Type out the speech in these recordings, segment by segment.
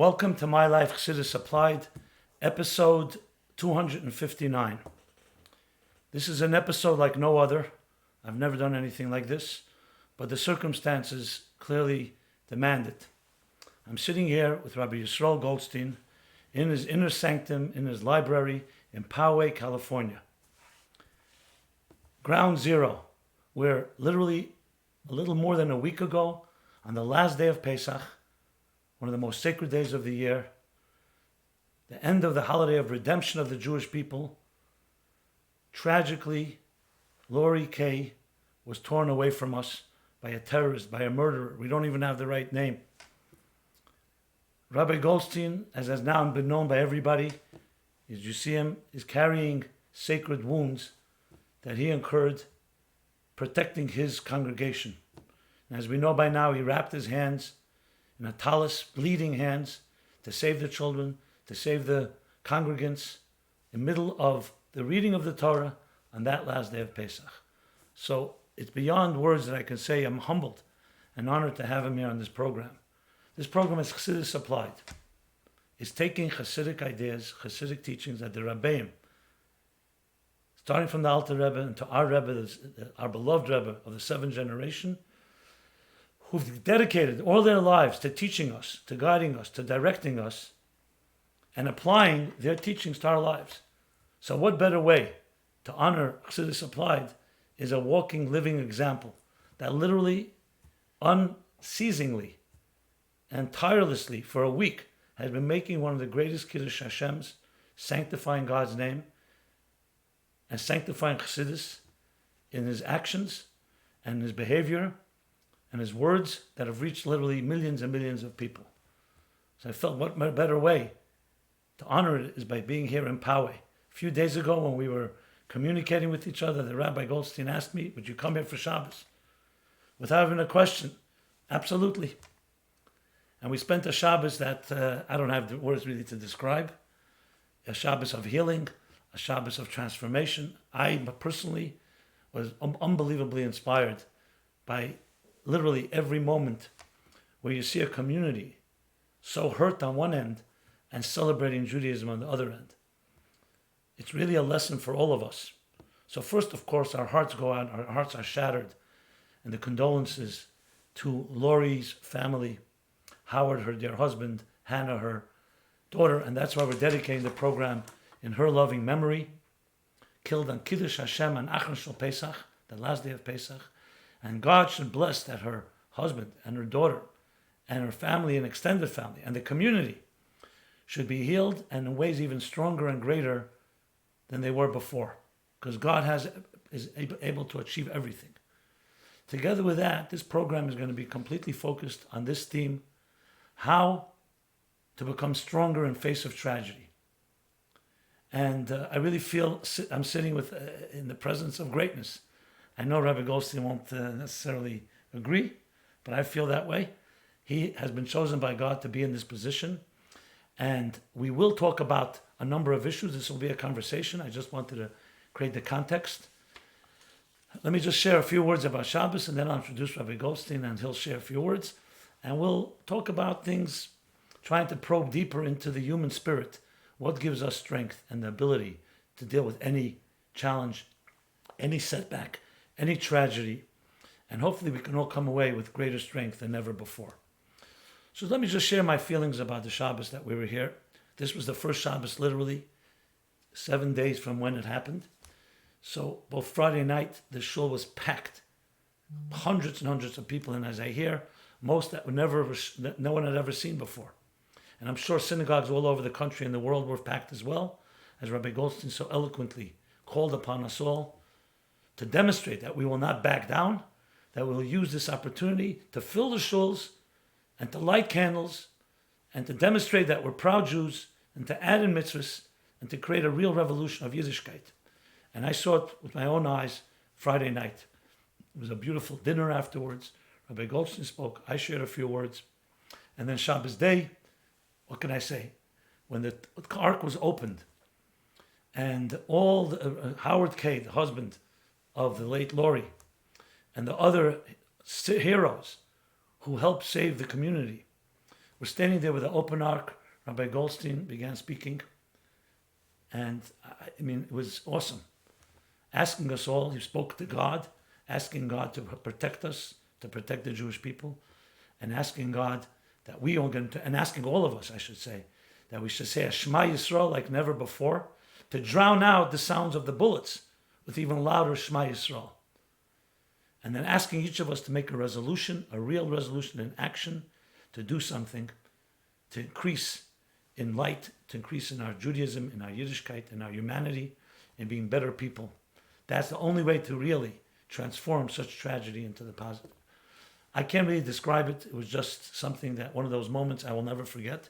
Welcome to My Life Chassidus Applied, episode 259. This is an episode like no other. I've never done anything like this, but the circumstances clearly demand it. I'm sitting here with Rabbi Goldstein in his inner sanctum, in his library in Poway, California. Ground zero, where literally a little more than a week ago, on the last day of Pesach, one of the most sacred days of the year, the end of the holiday of redemption of the Jewish people, tragically, Lori Kay was torn away from us by a terrorist, by a murderer. We don't even have the right name. Rabbi Goldstein, as has now been known by everybody, as you see him, is carrying sacred wounds that he incurred protecting his congregation. And as we know by now, he wrapped his hands in a talus, bleeding hands, to save the children, to save the congregants, in the middle of the reading of the Torah on that last day of Pesach. So it's beyond words that I can say. I'm humbled and honored to have him here on this program. This program is Chassidus Applied. It's taking Chassidic ideas, Chassidic teachings that the Rebbeim, starting from the Alter Rebbe and to our Rebbe, our beloved Rebbe of the seventh generation, who've dedicated all their lives to teaching us, to guiding us, to directing us, and applying their teachings to our lives. So what better way to honor Chassidus Applied is a walking, living example that literally, unceasingly, and tirelessly for a week has been making one of the greatest Kiddush Hashems, sanctifying God's name, and sanctifying Chassidus in his actions and his behavior, and his words that have reached literally millions and millions of people. So I felt what better way to honor it is by being here in Poway. A few days ago when we were communicating with each other, the Rabbi Goldstein asked me, would you come here for Shabbos? Without even a question, absolutely. And we spent a Shabbos that I don't have the words really to describe, a Shabbos of healing, a Shabbos of transformation. I personally was unbelievably inspired by literally every moment where you see a community so hurt on one end and celebrating Judaism on the other end. It's really a lesson for all of us. So first, of course, our hearts go out, our hearts are shattered, and the condolences to Lori's family, Howard, her dear husband, Hannah, her daughter, and that's why we're dedicating the program in her loving memory, killed on Kiddush Hashem on Achron Shel Pesach, the last day of Pesach. And God should bless that her husband and her daughter and her family and extended family and the community should be healed and in ways even stronger and greater than they were before. Because God is able to achieve everything. Together with that, this program is going to be completely focused on this theme, how to become stronger in face of tragedy. And I really feel I'm sitting in the presence of greatness. I know Rabbi Goldstein won't necessarily agree, but I feel that way. He has been chosen by God to be in this position. And we will talk about a number of issues. This will be a conversation. I just wanted to create the context. Let me just share a few words about Shabbos, and then I'll introduce Rabbi Goldstein, and he'll share a few words. And we'll talk about things, trying to probe deeper into the human spirit. What gives us strength and the ability to deal with any challenge, any setback, any tragedy, and hopefully we can all come away with greater strength than ever before. So let me just share my feelings about the Shabbos that we were here. This was the first Shabbos, literally, 7 days from when it happened. So both Friday night, the shul was packed, hundreds and hundreds of people, and as I hear, most that no one had ever seen before. And I'm sure synagogues all over the country and the world were packed as well, as Rabbi Goldstein so eloquently called upon us all to demonstrate that we will not back down, that we will use this opportunity to fill the shuls and to light candles and to demonstrate that we're proud Jews and to add in mitzvahs and to create a real revolution of Yiddishkeit. And I saw it with my own eyes Friday night. It was a beautiful dinner afterwards. Rabbi Goldstein spoke. I shared a few words. And then Shabbos day, what can I say? When the ark was opened and all Howard Kay, the husband of the late Lori, and the other heroes who helped save the community, We're standing there with an open ark. Rabbi Goldstein began speaking. And I mean, it was awesome. Asking us all, he spoke to God, asking God to protect us, to protect the Jewish people, and asking God that we all get to, and asking all of us, I should say, that we should say a Shema Yisrael like never before, to drown out the sounds of the bullets with even louder Shema Yisrael. And then asking each of us to make a resolution, a real resolution in action, to do something, to increase in light, to increase in our Judaism, in our Yiddishkeit, in our humanity, in being better people. That's the only way to really transform such tragedy into the positive. I can't really describe it. It was just something that, one of those moments I will never forget.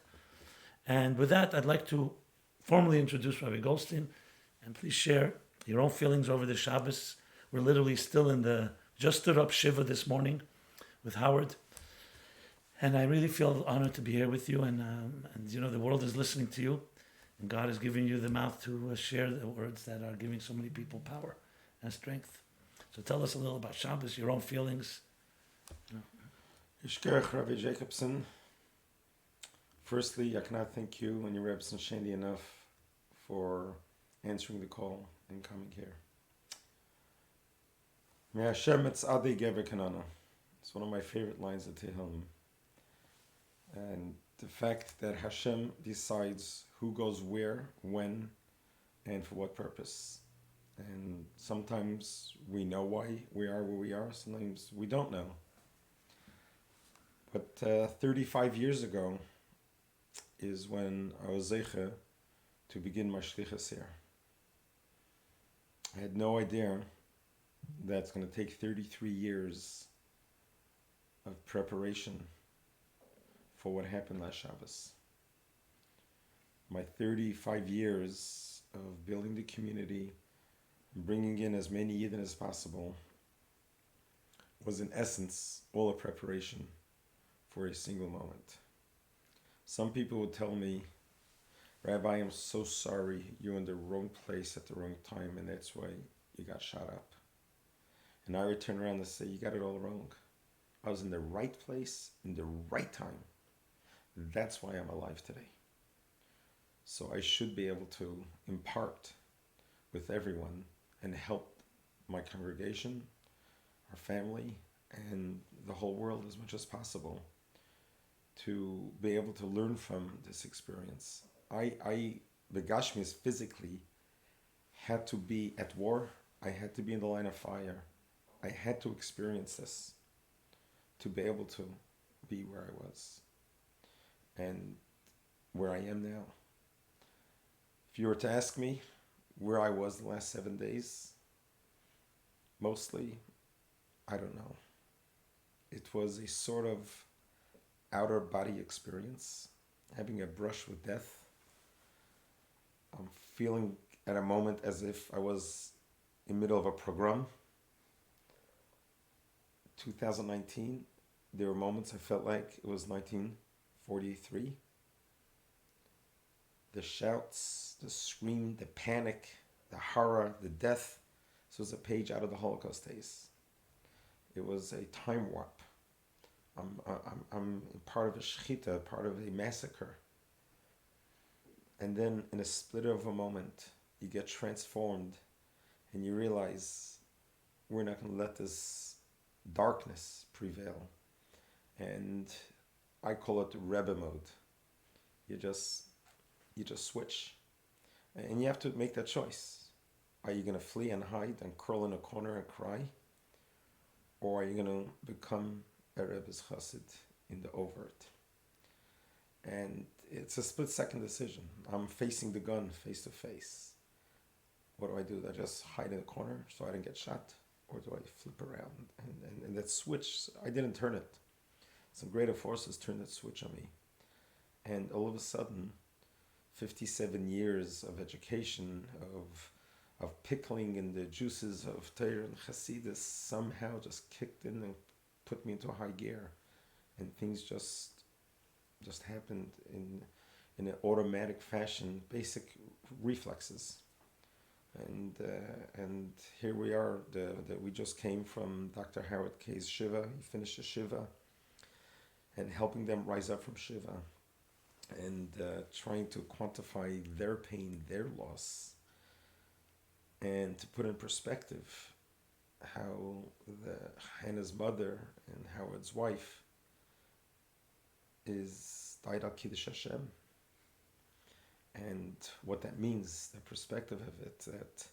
And with that, I'd like to formally introduce Rabbi Goldstein, and please share your own feelings over the Shabbos. We're literally still in the, just stood up Shiva this morning with Howard. And I really feel honored to be here with you, and you know, the world is listening to you, and God is giving you the mouth to share the words that are giving so many people power and strength. So tell us a little about Shabbos, your own feelings. Yishkerach Rabbi Jacobson. Firstly, I cannot thank you and your Rebbe Shani enough for answering the call and coming here. Me Hashem etzadei gever kanana. It's one of my favorite lines of Tehillim. And the fact that Hashem decides who goes where, when, and for what purpose. And sometimes we know why we are where we are, sometimes we don't know. But 35 years ago is when I was zeicha to begin my shlichus here. I had no idea that it's going to take 33 years of preparation for what happened last Shabbos. My 35 years of building the community, bringing in as many Yidden as possible, was in essence all a preparation for a single moment. Some people would tell me, Rabbi, I'm so sorry, you're in the wrong place at the wrong time, and that's why you got shot up. And I would turn around and say, you got it all wrong. I was in the right place, in the right time. That's why I'm alive today. So I should be able to impart with everyone and help my congregation, our family, and the whole world as much as possible to be able to learn from this experience. The Gashmis physically had to be at war. I had to be in the line of fire. I had to experience this to be able to be where I was and where I am now. If you were to ask me where I was the last 7 days, mostly, I don't know. It was a sort of outer body experience, having a brush with death. I'm feeling at a moment as if I was in the middle of a pogrom. 2019, there were moments I felt like it was 1943. The shouts, the scream, the panic, the horror, the death. This was a page out of the Holocaust days. It was a time warp. I'm part of a shechita, part of a massacre. And then in a split of a moment, you get transformed and you realize we're not going to let this darkness prevail. And I call it Rebbe mode. You just switch. And you have to make that choice. Are you going to flee and hide and curl in a corner and cry? Or are you going to become a Rebbe's Chassid in the overt? And it's a split-second decision. I'm facing the gun face to face. What do? Do I just hide in a corner so I don't get shot? Or do I flip around? And that switch, I didn't turn it. Some greater forces turned that switch on me. And all of a sudden, 57 years of education, of pickling in the juices of Torah and Chassidus somehow just kicked in and put me into a high gear. And things just happened in an automatic fashion, basic reflexes. And here we are. We just came from Dr. Howard K's Shiva. He finished the Shiva. and helping them rise up from Shiva, and trying to quantify their pain, their loss, and to put in perspective how Hannah's mother and Howard's wife is died al Kiddush Hashem, and what that means, the perspective of it, that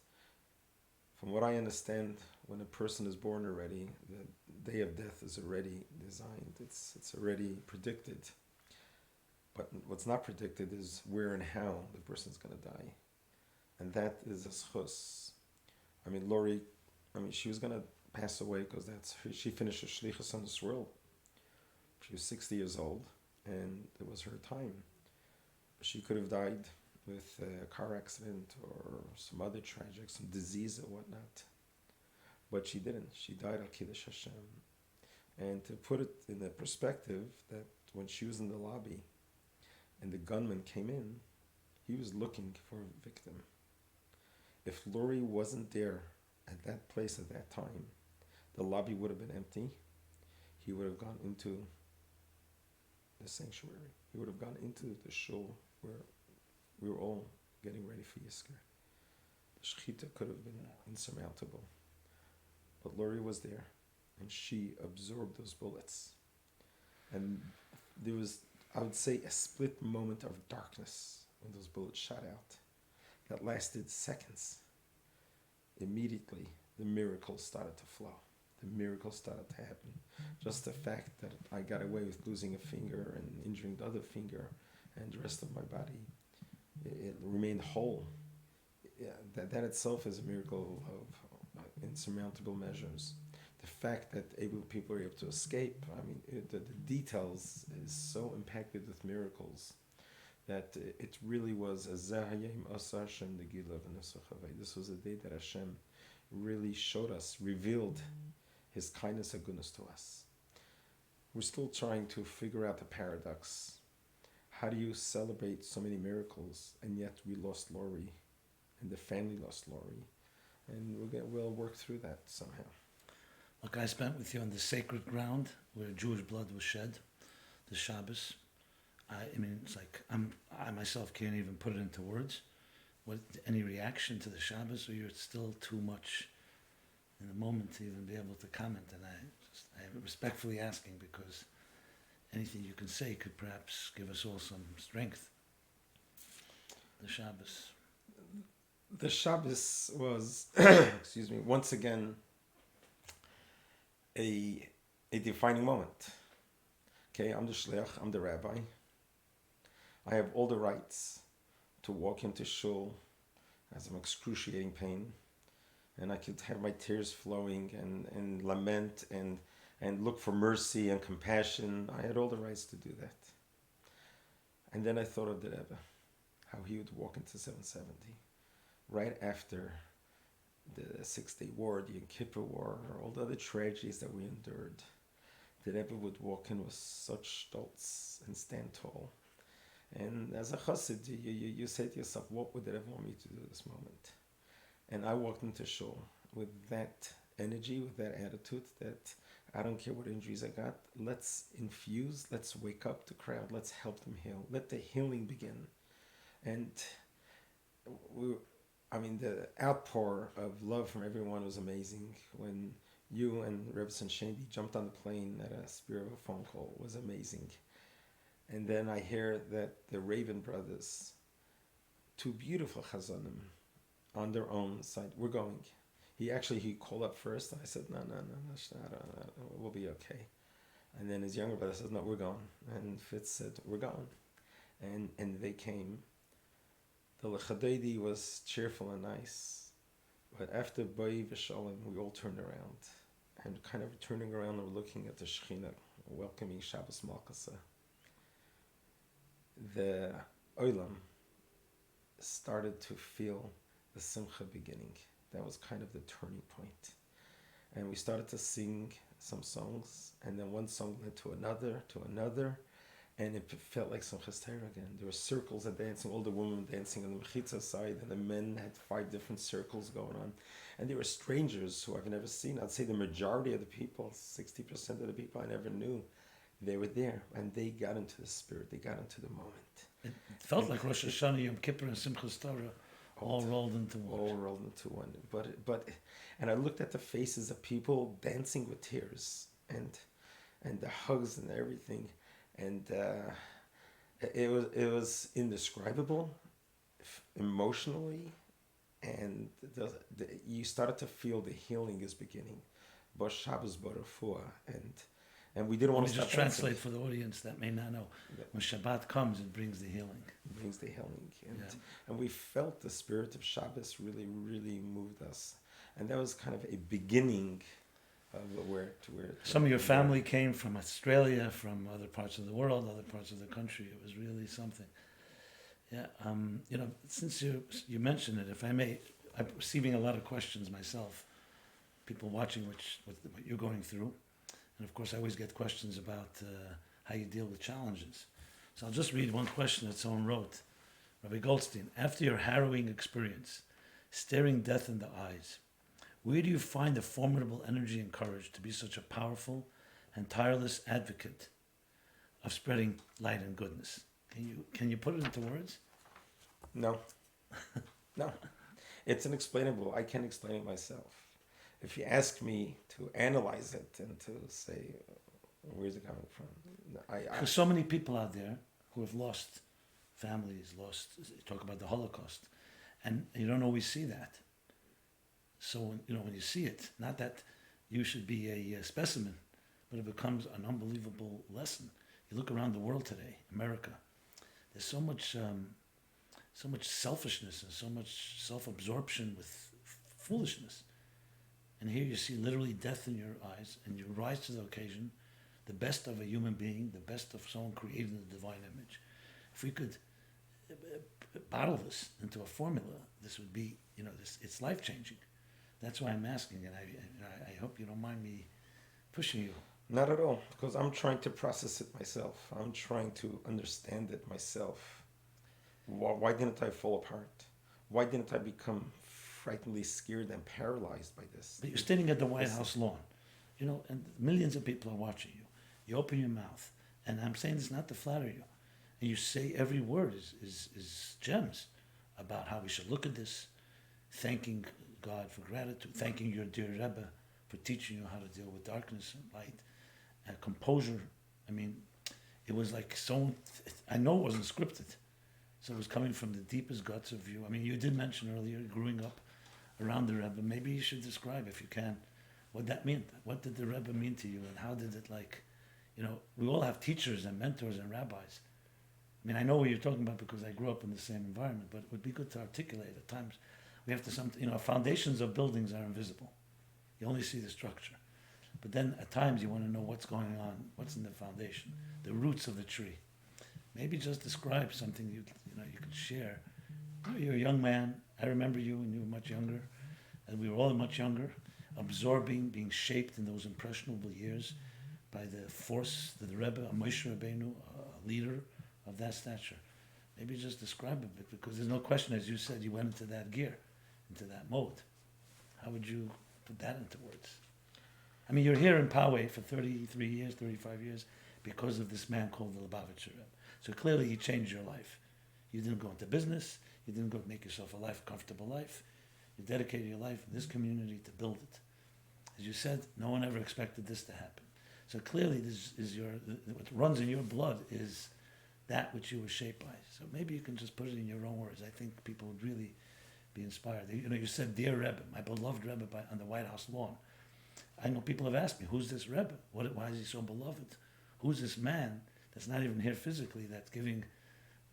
from what I understand, when a person is born already, the day of death is already designed. It's already predicted. But what's not predicted is where and how the person's going to die. And that is a schus. I mean, Lori, she was going to pass away because she finished her shlichus on this world. She was 60 years old, and it was her time. She could have died with a car accident or some other tragic, some disease or whatnot. But she didn't. She died al Kiddush Hashem. And to put it in the perspective that when she was in the lobby and the gunman came in, he was looking for a victim. If Lori wasn't there at that place at that time, the lobby would have been empty. He would have gone into the sanctuary. He would have gone into the shul where we were all getting ready for Yizkor. The shechita could have been insurmountable. But Lori was there, and she absorbed those bullets. And there was, I would say, a split moment of darkness when those bullets shot out that lasted seconds. Immediately, the miracle started to flow. The miracle started to happen. Just the fact that I got away with losing a finger and injuring the other finger and the rest of my body, it remained whole. Yeah, that itself is a miracle of insurmountable measures. The fact that people are able to escape, the details is so impacted with miracles that it really was a Zahayim Asa Hashem Negilah v'Nesach. This was a day that Hashem really showed us, revealed His kindness and goodness to us. We're still trying to figure out the paradox. How do you celebrate so many miracles and yet we lost Lori and the family lost Lori? And we'll work through that somehow. Look, I spent with you on the sacred ground where Jewish blood was shed, the Shabbos. It's like I myself can't even put it into words. What any reaction to the Shabbos, or you're still too much in the moment to even be able to comment? And I'm respectfully asking because anything you can say could perhaps give us all some strength. The Shabbos. The Shabbos was, once again, a defining moment. Okay, I'm the shliach, I'm the rabbi. I have all the rights to walk into shul as an excruciating pain, and I could have my tears flowing and lament and look for mercy and compassion. I had all the rights to do that. And then I thought of the Rebbe, how he would walk into 770, right after the 6-Day War, the Yom Kippur War, all the other tragedies that we endured. The Rebbe would walk in with such stolz and stand tall. And as a chassid, you say to yourself, what would the Rebbe want me to do this moment? And I walked into shul with that energy, with that attitude that I don't care what injuries I got. Let's infuse, let's wake up the crowd, let's help them heal. Let the healing begin. And the outpour of love from everyone was amazing. When you and Rebbe Shandi jumped on the plane at a spirit of a phone call, was amazing. And then I hear that the Raven brothers, two beautiful chazanim, on their own side, we're going. He called up first, and I said, no, we'll be okay. And then his younger brother says, no, we're going. And Fitz said, we're going. And they came. The Lechadedi was cheerful and nice. But after Ba'i V'Shalom, we all turned around. And kind of turning around and looking at the Shekhinah, welcoming Shabbos Malkasa. The Olam started to feel the Simcha beginning. That was kind of the turning point. And we started to sing some songs, and then one song led to another, and it felt like Simchas Torah again. There were circles of dancing, all the women dancing on the Mechitza side, and the men had 5 different circles going on. And there were strangers who I've never seen. I'd say the majority of the people, 60% of the people I never knew, they were there, and they got into the spirit. They got into the moment. It felt like Rosh Hashanah, Yom Kippur, and Simchas Torah all rolled into one. All rolled into one. And I looked at the faces of people dancing with tears, and the hugs and everything, and it was indescribable, emotionally, and you started to feel the healing is beginning. But Shabbos Barafua, and we didn't want to just translate for the audience that may not know. Yeah. When Shabbat comes, it brings the healing. It brings the healing, and we felt the spirit of Shabbos really, really moved us, and that was kind of a beginning of where. Some of your family came from Australia, from other parts of the world, other parts of the country. It was really something. Yeah, since you mentioned it, if I may, I'm receiving a lot of questions myself. People watching what you're going through. And of course, I always get questions about how you deal with challenges. So I'll just read one question that someone wrote. Rabbi Goldstein, after your harrowing experience, staring death in the eyes, where do you find the formidable energy and courage to be such a powerful and tireless advocate of spreading light and goodness? Can you put it into words? No. No. It's inexplainable. I can't explain it myself. If you ask me to analyze it and to say, where's it coming from? There's so many people out there who have lost families, talk about the Holocaust, and you don't always see that. So, when you see it, not that you should be a specimen, but it becomes an unbelievable lesson. You look around the world today, America, there's so much selfishness and so much self-absorption with foolishness. And here you see literally death in your eyes, and you rise to the occasion, the best of a human being, the best of someone created in the divine image. If we could bottle this into a formula, this would be, it's life-changing. That's why I'm asking, and I hope you don't mind me pushing you. Not at all, because I'm trying to process it myself. I'm trying to understand it myself. Why didn't I fall apart? Why didn't I become frighteningly scared and paralyzed by this? But you're standing at the White House lawn, and millions of people are watching you. You open your mouth, and I'm saying this not to flatter you, and you say every word is gems about how we should look at this, thanking God for gratitude, thanking your dear Rebbe for teaching you how to deal with darkness and light, and composure. I mean, it was like I know it wasn't scripted, so it was coming from the deepest guts of you. I mean, you did mention earlier growing up around the Rebbe. Maybe you should describe, if you can, what that meant. What did the Rebbe mean to you, and how did it, we all have teachers and mentors and rabbis. I mean, I know what you're talking about because I grew up in the same environment, but it would be good to articulate. At times, we have to, foundations of buildings are invisible. You only see the structure. But then at times you want to know what's going on, what's in the foundation, the roots of the tree. Maybe just describe something you could share. You're a young man. I remember you when you were much younger, and we were all much younger, absorbing, being shaped in those impressionable years by the force that the Rebbe, a Moshe Rabbeinu, a leader of that stature. Maybe just describe a bit, because there's no question, as you said, you went into that gear, into that mode. How would you put that into words? I mean, you're here in Poway for 33 years, 35 years, because of this man called the Lubavitcher Rebbe. So clearly he changed your life. You didn't go into business. You didn't go make yourself a comfortable life. You dedicated your life in this community to build it. As you said, no one ever expected this to happen. So clearly this is what runs in your blood is that which you were shaped by. So maybe you can just put it in your own words. I think people would really be inspired. You said, dear Rebbe, my beloved Rebbe on the White House lawn. I know people have asked me, who's this Rebbe? Why is he so beloved? Who's this man that's not even here physically that's giving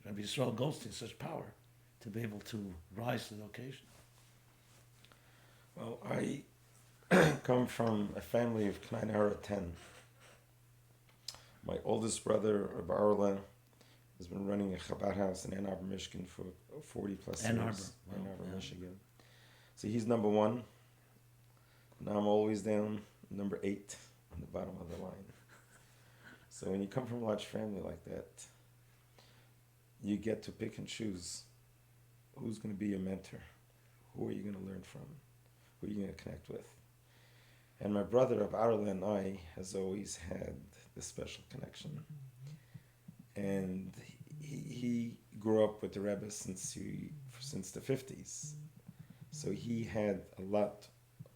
Rabbi Goldstein such power to be able to rise to the occasion? Well, I come from a family of K'nai Nahara 10. My oldest brother, Rabbi Arla, has been running a Chabad house in Ann Arbor, Michigan for 40 plus years. Ann Arbor, Michigan. So he's number one. Now I'm always down number 8 on the bottom of the line. So when you come from a large family like that, you get to pick and choose who's going to be your mentor, who are you going to learn from, who are you going to connect with. And my brother of Arla and I has always had this special connection. And he grew up with the Rebbe since the 50s. So he had a lot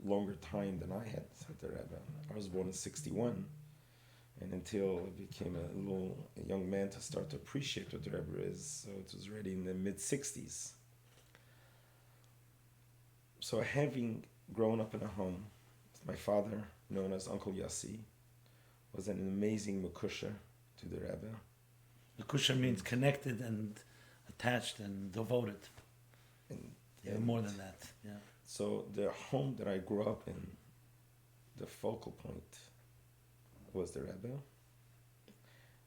longer time than I had with the Rebbe. I was born in 61. And until I became a young man to start to appreciate what the Rebbe is, so it was already in the mid-60s. So having grown up in a home, my father, known as Uncle Yossi, was an amazing makusha to the Rebbe. Makusha means connected and attached and devoted. And more than that, yeah. So the home that I grew up in, the focal point was the Rebbe,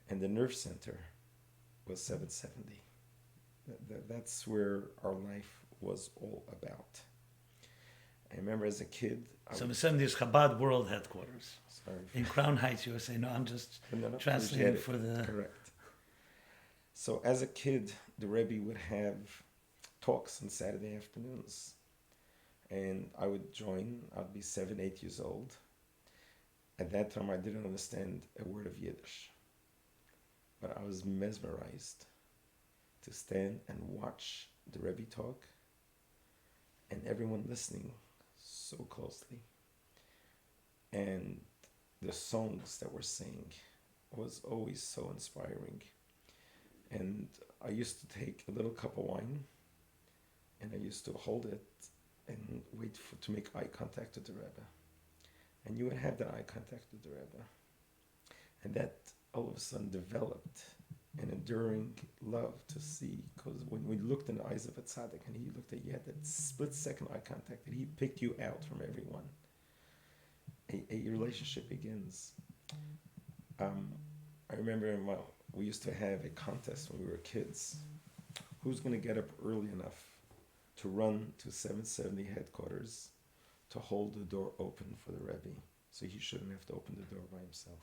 and the nerve center was 770. That's where our life was all about. I remember as a kid... 770 is Chabad World Headquarters. Sorry. In Crown Heights, USA. No, I'm just translating for the... Correct. So as a kid, the Rebbe would have talks on Saturday afternoons. And I would join. I'd be 7, 8 years old. At that time, I didn't understand a word of Yiddish. But I was mesmerized to stand and watch the Rebbe talk and everyone listening so closely. And the songs that were sang was always so inspiring. And I used to take a little cup of wine and I used to hold it and wait to make eye contact with the Rebbe. And you would have that eye contact with the Rebbe. And that all of a sudden developed an enduring love to see, because when we looked in the eyes of a tzaddik and he looked at you, had that split-second eye contact, and he picked you out from everyone. A relationship begins. I remember we used to have a contest when we were kids. Who's going to get up early enough to run to 770 headquarters to hold the door open for the Rebbe, so he shouldn't have to open the door by himself.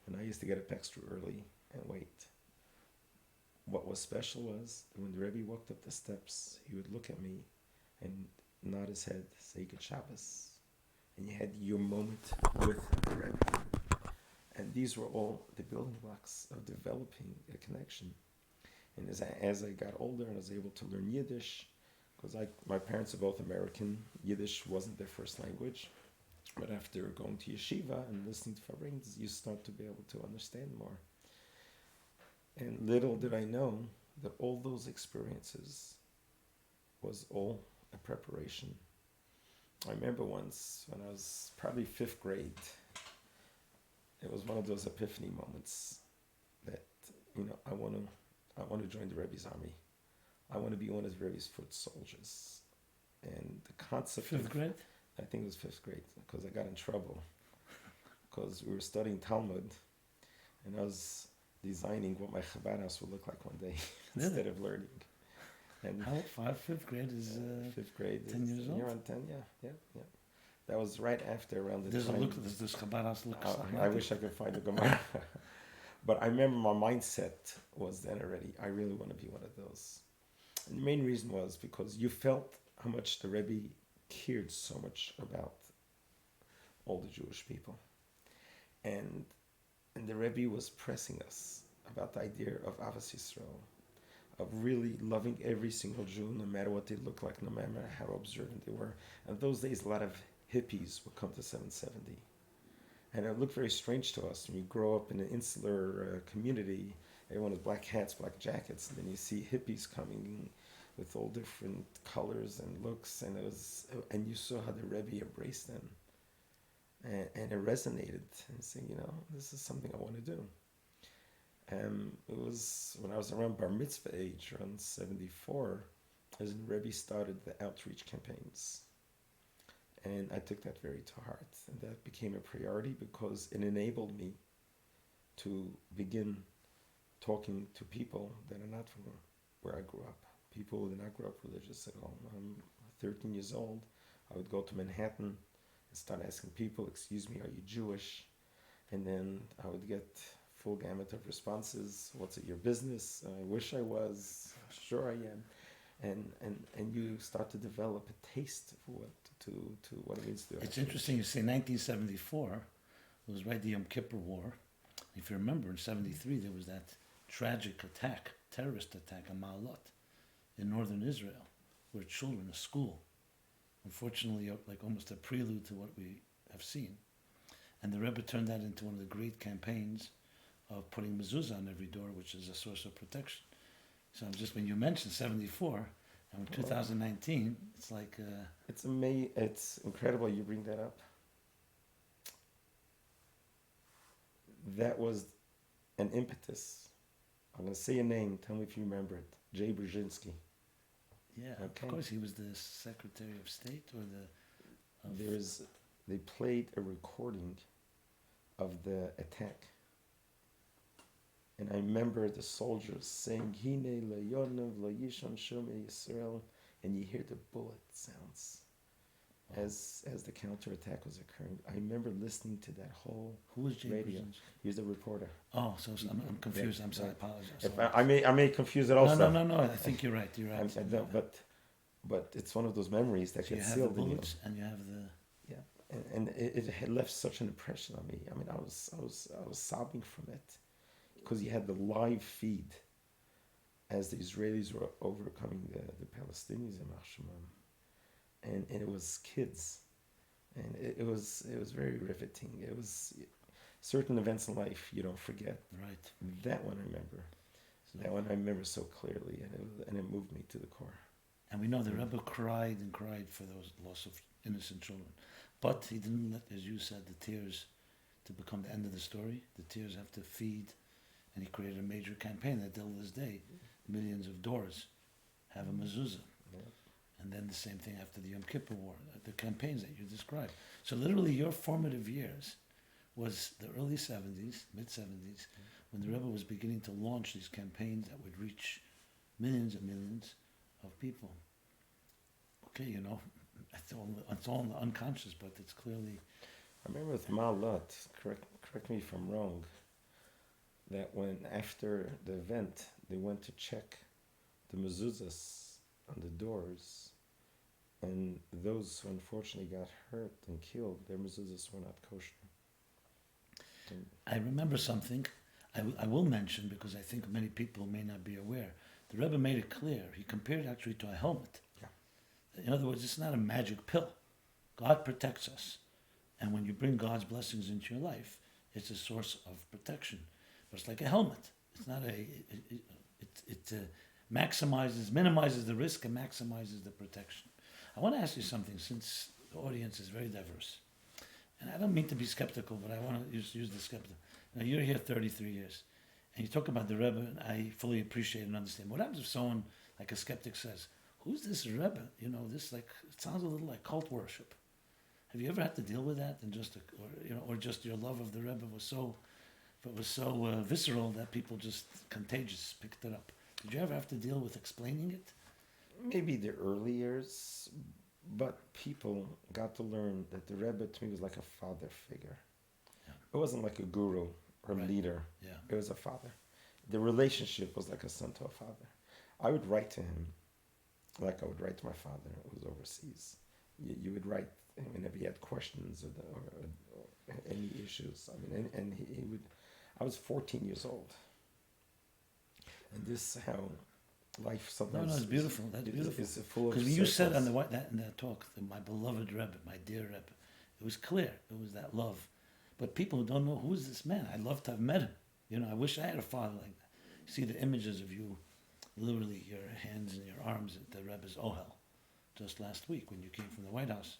And I used to get up extra early and wait. What was special was that when the Rebbe walked up the steps, he would look at me and nod his head, say Good Shabbos. And you had your moment with the Rebbe. And these were all the building blocks of developing a connection. And as I got older and I was able to learn Yiddish, because my parents are both American, Yiddish wasn't their first language. But after going to yeshiva and listening to farings, you start to be able to understand more. And little did I know that all those experiences was all a preparation. I remember once when I was probably 5th grade, it was one of those epiphany moments that, I want to join the Rebbe's army. I want to be one of the Rebbe's foot soldiers. And the concept 5th grade? I think it was 5th grade, because I got in trouble. Because we were studying Talmud, and I was designing what my Chabad house would look like one day instead of learning. And how 5th grade is 5th grade 10 years old? You're on 10, yeah. That was right after around the Does time. Does this Chabad house look like I wish I could find a Gemara. But I remember my mindset was then already, I really want to be one of those. And the main reason was because you felt how much the Rebbe cared so much about all the Jewish people. And the Rebbe was pressing us about the idea of Avos Yisrael, of really loving every single Jew, no matter what they look like, no matter how observant they were. And those days, a lot of hippies would come to 770. And it looked very strange to us when you grow up in an insular community. Everyone has black hats, black jackets, and then you see hippies coming with all different colors and looks, and you saw how the Rebbe embraced them, and it resonated, and saying, this is something I want to do. It was when I was around bar mitzvah age, around 74, as the Rebbe started the outreach campaigns, and I took that very to heart, and that became a priority because it enabled me to begin talking to people that are not from where I grew up. People who did not grow up religious at all. I'm 13 years old. I would go to Manhattan and start asking people, excuse me, are you Jewish? And then I would get full gamut of responses. What's it, your business? I wish I was. Sure I am. And you start to develop a taste for what it means to It's interesting you say 1974. It was right the Yom Kippur War. If you remember, in 73, there was that tragic attack, terrorist attack on Ma'alot in northern Israel, where children, a school, unfortunately, like almost a prelude to what we have seen. And the Rebbe turned that into one of the great campaigns of putting mezuzah on every door, which is a source of protection. So just when you mentioned 74, and in 2019, it's like... It's incredible you bring that up. That was an impetus. I'm going to say a name. Tell me if you remember it. Jay Brzezinski. Yeah, Okay. Of course. He was the Secretary of State or They played a recording of the attack. And I remember the soldiers saying, Hine le'yonav le'yishon shom Yisrael, and you hear the bullet sounds as the counterattack was occurring. I remember listening to that whole Who was Jay radio. Brzezinski? He was a reporter. Oh, so I'm confused. I'm sorry. I apologize. If I may confuse it also. No. I think you're right. You're right. But it's one of those memories that So gets you have the sealed in you. bullets and you have the... And it had left such an impression on me. I mean, I was sobbing from it, because you had the live feed as the Israelis were overcoming the Palestinians in Machshemam, and it was kids, and it was very riveting. It was certain events in life you don't forget. Right. That one I remember. That one I remember so clearly, and it moved me to the core. And we know the Rebbe cried and cried for those loss of innocent children. But he didn't let, as you said, the tears to become the end of the story. The tears have to feed. And he created a major campaign that till this day, millions of doors have a mezuzah. Yeah. And then the same thing after the Yom Kippur War, the campaigns that you described. So literally your formative years was the early 70s, mid-70s, when the Rebbe was beginning to launch these campaigns that would reach millions and millions of people. Okay, it's all unconscious, but it's clearly... I remember with Ma'alot, correct me if I'm wrong, that when after the event they went to check the mezuzahs on the doors, and those who unfortunately got hurt and killed, their mezuzahs were not kosher. I remember something I will mention, because I think many people may not be aware. The Rebbe made it clear. He compared it actually to a helmet. Yeah. In other words, it's not a magic pill. God protects us. And when you bring God's blessings into your life, it's a source of protection. But it's like a helmet. It's not it minimizes the risk and maximizes the protection. I want to ask you something, since the audience is very diverse. And I don't mean to be skeptical, but I want to use the skeptical. Now, you're here 33 years, and you talk about the Rebbe, and I fully appreciate and understand. What happens if someone, like a skeptic, says, who's this Rebbe? This it sounds a little like cult worship. Have you ever had to deal with that, and or just your love of the Rebbe was so visceral that people just contagious picked it up? Did you ever have to deal with explaining it? Maybe the early years, but people got to learn that the Rebbe to me was like a father figure. Yeah. It wasn't like a guru or leader. Yeah. It was a father. The relationship was like a son to a father. I would write to him like I would write to my father who was overseas. You would write whenever he had questions or any issues. I mean, and he would. I was 14 years old, and this is how life sometimes. No, it's beautiful. That's beautiful. It's full of. Because when you said in that talk, my beloved Rebbe, my dear Rebbe, it was clear. It was that love. But people don't know, who is this man? I'd love to have met him. I wish I had a father like that. You see the images of you, literally your hands and your arms at the Rebbe's Ohel. Just last week when you came from the White House,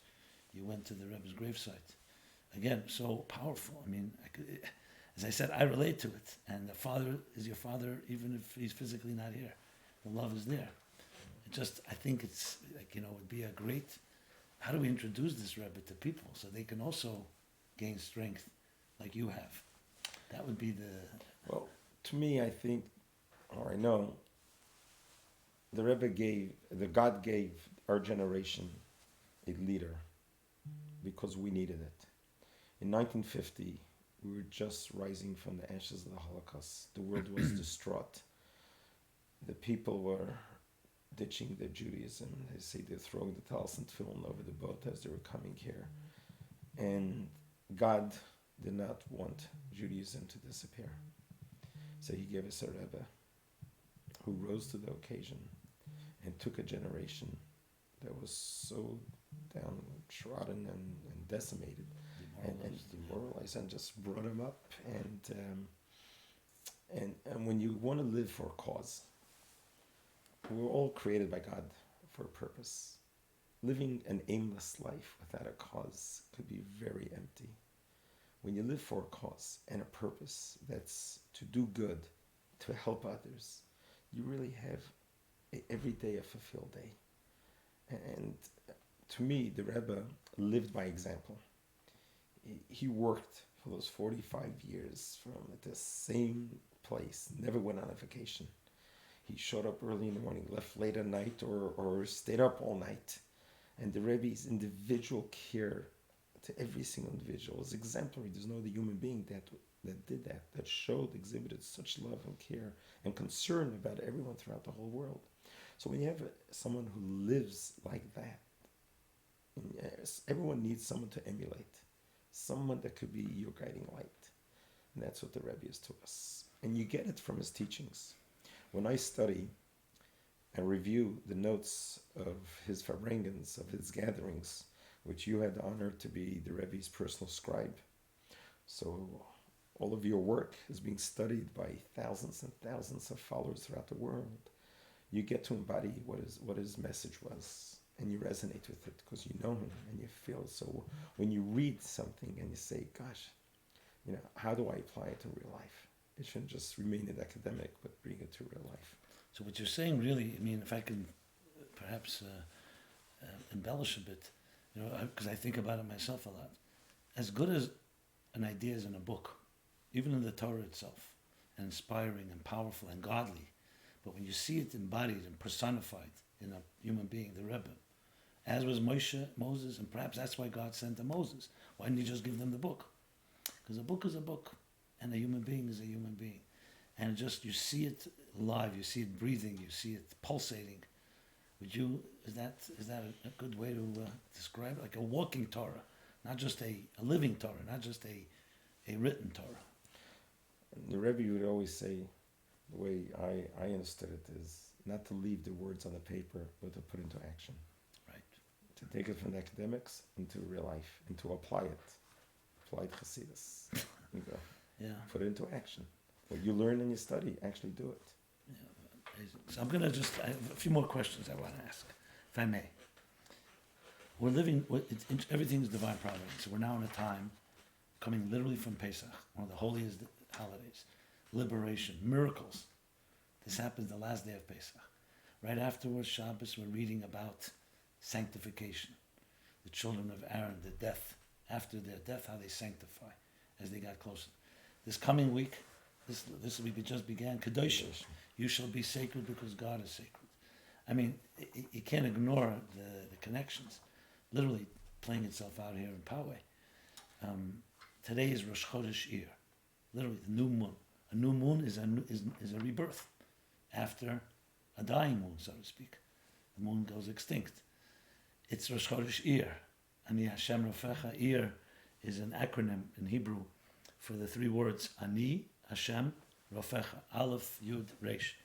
you went to the Rebbe's gravesite. Again, so powerful. I mean, as I said, I relate to it. And the father is your father even if he's physically not here. The love is there. I think it's it would be a great, how do we introduce this Rebbe to people so they can also gain strength like you have? That would be Well, to me, I think, or I know, the Rebbe God gave our generation a leader because we needed it. In 1950, we were just rising from the ashes of the Holocaust. The world was distraught. The people were ditching their Judaism. They say they're throwing the towels and tefillin over the boat as they were coming here. And God did not want Judaism to disappear. So he gave us a Rebbe who rose to the occasion and took a generation that was so downtrodden and decimated and demoralized, and just brought them up. And when you want to live for a cause, we're all created by God for a purpose. Living an aimless life without a cause could be very empty. When you live for a cause and a purpose that's to do good, to help others, you really have every day a fulfilled day. And to me, the Rebbe lived by example. He worked for those 45 years from the same place, never went on a vacation. He showed up early in the morning, left late at night, or stayed up all night. And the Rebbe's individual care to every single individual is exemplary. There's no other human being that did that exhibited such love and care and concern about everyone throughout the whole world. So when you have someone who lives like that, everyone needs someone to emulate, someone that could be your guiding light. And that's what the Rebbe is to us. And you get it from his teachings. When I study and review the notes of his farbrengens, of his gatherings, which you had the honor to be the Rebbe's personal scribe. So all of your work is being studied by thousands and thousands of followers throughout the world. You get to embody what his message was, and you resonate with it because you know him and you feel it. So when you read something and you say, gosh, how do I apply it in real life? It shouldn't just remain an academic, but bring it to real life. So what you're saying really, if I can perhaps embellish a bit, because I think about it myself a lot. As good as an idea is in a book, even in the Torah itself, and inspiring and powerful and godly, but when you see it embodied and personified in a human being, the Rebbe, as was Moses, and perhaps that's why God sent to Moses. Why didn't he just give them the book? Because a book is a book, and a human being is a human being. And you see it live, you see it breathing, you see it pulsating. Is that a good way to describe it? Like a walking Torah, not just a living Torah, not just a written Torah. The Rebbe would always say, the way I understood it is not to leave the words on the paper, but to put into action. Right. To take it from the academics into real life and to apply it. Applied Chassidus. Yeah. Put it into action. What you learn and you study, actually do it. Yeah, so I'm going to I have a few more questions I want to ask, if I may. We're living, everything's divine providence. So we're now in a time coming literally from Pesach, one of the holiest holidays. Liberation, miracles. This happens the last day of Pesach. Right afterwards, Shabbos, we're reading about sanctification. The children of Aaron, the death. After their death, how they sanctify as they got closer. This coming week, this week we just began, Kiddush Hashem. You shall be sacred because God is sacred. You can't ignore the connections. Literally playing itself out here in Poway. Today is Rosh Chodesh Iyar. Literally, the new moon. A new moon is a rebirth after a dying moon, so to speak. The moon goes extinct. It's Rosh Chodesh Iyar. Ani Hashem Rofecha. Iyar is an acronym in Hebrew for the three words Ani Hashem Rofecha. Aleph Yud Resh.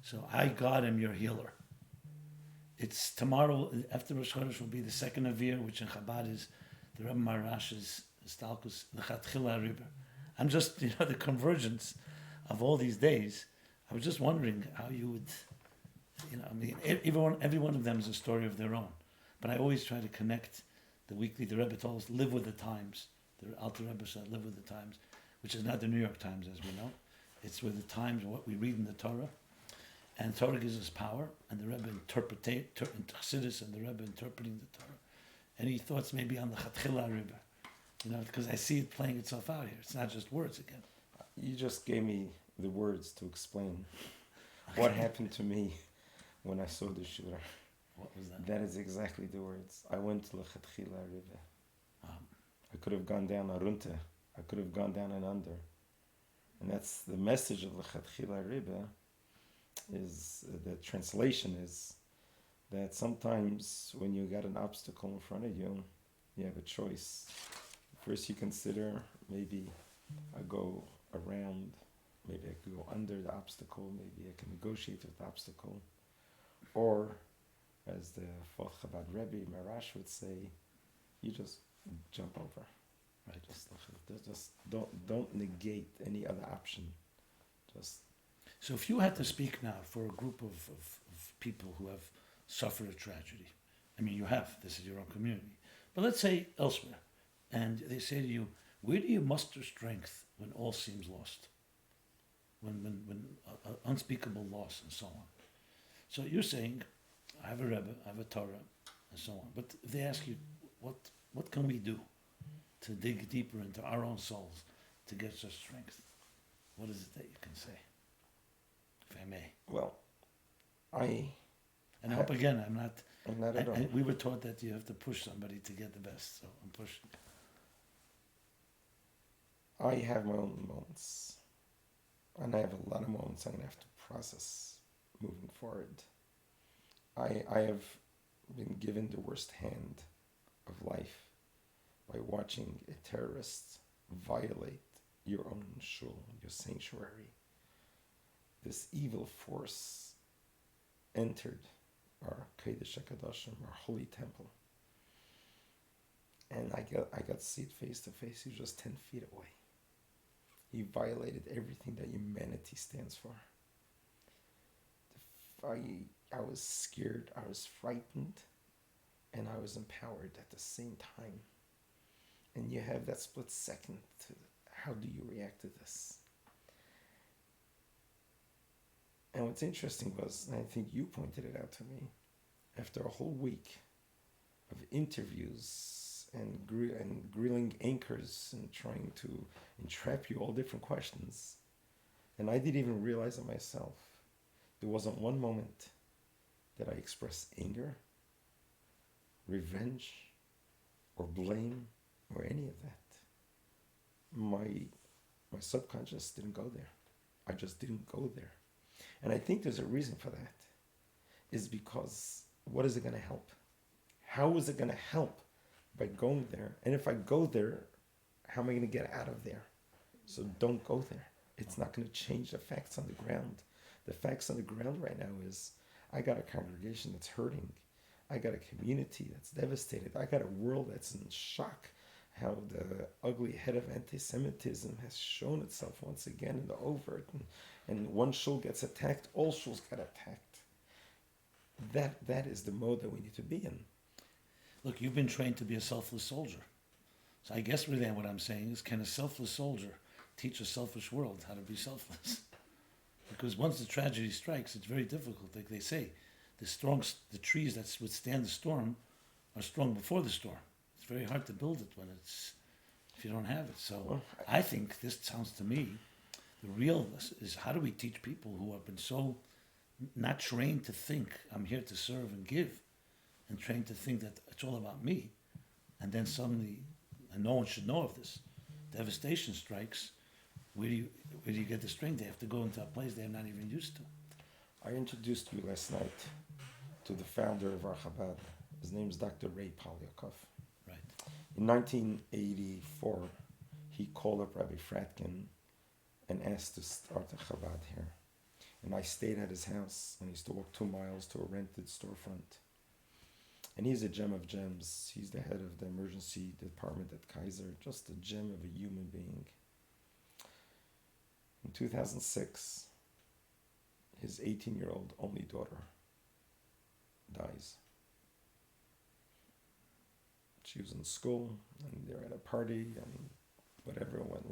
So I, God, am your healer. It's tomorrow, after Rosh Chodesh will be the second of Iyar, which in Chabad is the Rebbe Marash's Stalkus, Lechatchila ariber. I'm just, the convergence of all these days. I was just wondering how you would, every one of them is a story of their own. But I always try to connect the Rebbe told us, live with the times. The Alter Rebbe said, live with the times, which is not the New York Times, as we know. It's with the times, what we read in the Torah. And Torah gives us power, and the Rebbe Chassidus and the Rebbe interpreting the Torah. Any thoughts maybe on the Chatchila ariber? Because I see it playing itself out here. It's not just words again. You just gave me the words to explain what happened to me when I saw the shura. What was that? That is exactly the words. I went to Lechatchila ariber. I could have gone down Arunta. I could have gone down and under. And that's the message of Lechatchila ariber. Is the translation is that sometimes when you got an obstacle in front of you, you have a choice. First, you consider maybe I go around, maybe I could go under the obstacle, maybe I can negotiate with the obstacle. Or, as the Chabad Rebbe Marash would say, you just jump over. Right? Just don't negate any other option. Just. So if you had to speak now for a group of people who have suffered a tragedy, I mean you have, this is your own community, but let's say elsewhere, and they say to you, where do you muster strength when all seems lost? When unspeakable loss and so on. So you're saying, I have a Rebbe, I have a Torah, and so on. But if they ask you, what can we do to dig deeper into our own souls to get such strength? What is it that you can say, if I may? Well, And I hope again, I'm not at all. we were taught that you have to push somebody to get the best, so I'm pushing. I have my own moments. And I have a lot of moments I'm going to have to process moving forward. I have been given the worst hand of life by watching a terrorist violate your own shul, your sanctuary. This evil force entered our Kiddush Hashem, our holy temple. And I got to see it face to face. He was just 10 feet away. He violated everything that humanity stands for. I was scared, I was frightened, and I was empowered at the same time. And you have that split second to how do you react to this? And what's interesting was, and I think you pointed it out to me, after a whole week of interviews and grilling anchors and trying to entrap you all different questions, and I didn't even realize it myself, there wasn't one moment that I expressed anger, revenge, or blame, or any of that. My subconscious didn't go there. I just didn't go there. And I think there's a reason for that. Is because what is it going to help? How is it going to help by going there? And if I go there, how am I going to get out of there? So don't go there. It's not going to change the facts on the ground. The facts on the ground right now is I got a congregation that's hurting. I got a community that's devastated. I got a world that's in shock. How the ugly head of anti-Semitism has shown itself once again in the overt. And one shul gets attacked, all shuls get attacked. That is the mode that we need to be in. Look, you've been trained to be a selfless soldier. So I guess really what I'm saying is, can a selfless soldier teach a selfish world how to be selfless? Because once the tragedy strikes, it's very difficult. Like they say, the trees that withstand the storm are strong before the storm. It's very hard to build it if you don't have it. So I think this sounds to me, the real is how do we teach people who have been so not trained to think, I'm here to serve and give, and trained to think that it's all about me, and then suddenly, and no one should know of this, devastation strikes. Where do you get the strength? They have to go into a place they're not even used to. I introduced you last night to the founder of our Chabad. His name is Dr. Ray Polyakov. Right. In 1984, he called up Rabbi Fratkin and asked to start a Chabad here. And I stayed at his house, and he used to walk 2 miles to a rented storefront. And he's a gem of gems. He's the head of the emergency department at Kaiser, just a gem of a human being. In 2006, his 18-year-old only daughter dies. She was in school, and they're at a party, and whatever went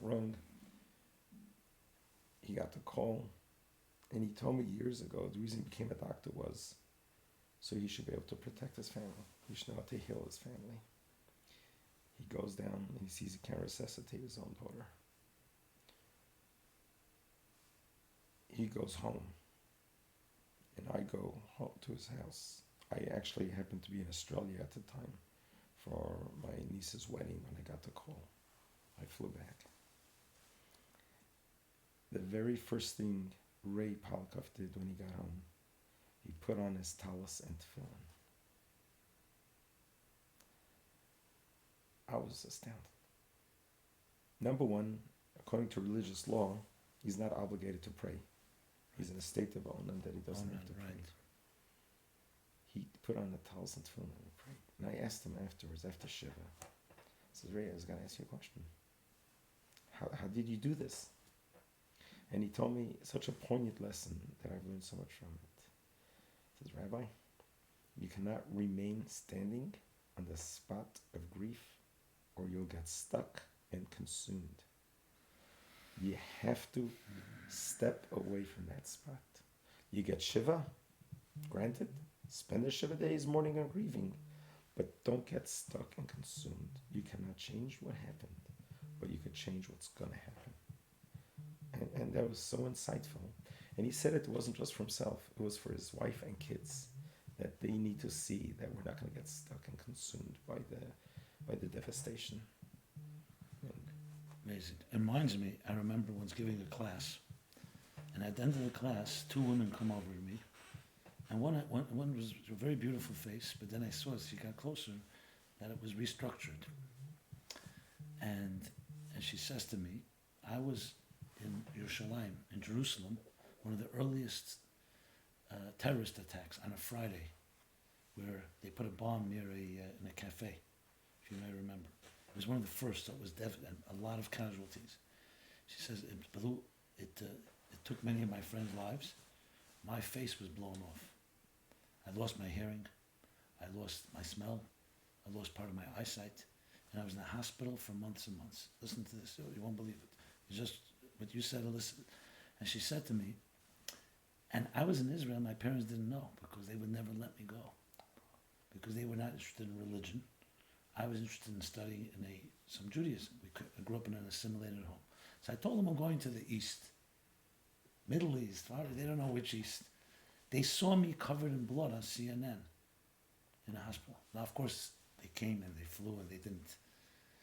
wrong. He got the call, and he told me years ago the reason he became a doctor was so he should be able to protect his family. He should know how to heal his family. He goes down, and he sees he can't resuscitate his own daughter. He goes home, and I go home to his house. I actually happened to be in Australia at the time for my niece's wedding when I got the call. I flew back. The very first thing Ray Polyakov did when he got home, he put on his tireless and tefillin. I was astounded. Number one, according to religious law, he's not obligated to pray. He's in a state of onan that he doesn't have to pray. He put on the towels and tefillin and prayed. And I asked him afterwards, after Shiva, I said, Ray, I was going to ask you a question. How did you do this? And he told me such a poignant lesson that I've learned so much from it. He says, Rabbi, you cannot remain standing on the spot of grief or you'll get stuck and consumed. You have to step away from that spot. You get Shiva, granted, spend the Shiva days mourning and grieving, but don't get stuck and consumed. You cannot change what happened, but you can change what's going to happen. And that was so insightful. And he said it wasn't just for himself, it was for his wife and kids, that they need to see that we're not going to get stuck and consumed by the devastation. Amazing. It reminds me, I remember once giving a class, and at the end of the class, two women come over to me, and one was a very beautiful face, but then I saw as she got closer that it was restructured. And she says to me, I was in Yerushalayim, in Jerusalem, one of the earliest terrorist attacks on a Friday, where they put a bomb near in a cafe, if you may remember. It was one of the first, so it was definitely a lot of casualties. She says, it took many of my friends' lives. My face was blown off. I lost my hearing. I lost my smell. I lost part of my eyesight. And I was in the hospital for months and months. Listen to this. You won't believe it. It's just what you said, listen. And she said to me, and I was in Israel, my parents didn't know because they would never let me go. Because they were not interested in religion. I was interested in studying some Judaism. I grew up in an assimilated home. So I told them I'm going to the East. Middle East, they don't know which East. They saw me covered in blood on CNN in a hospital. Now, of course, they came and they flew and they didn't.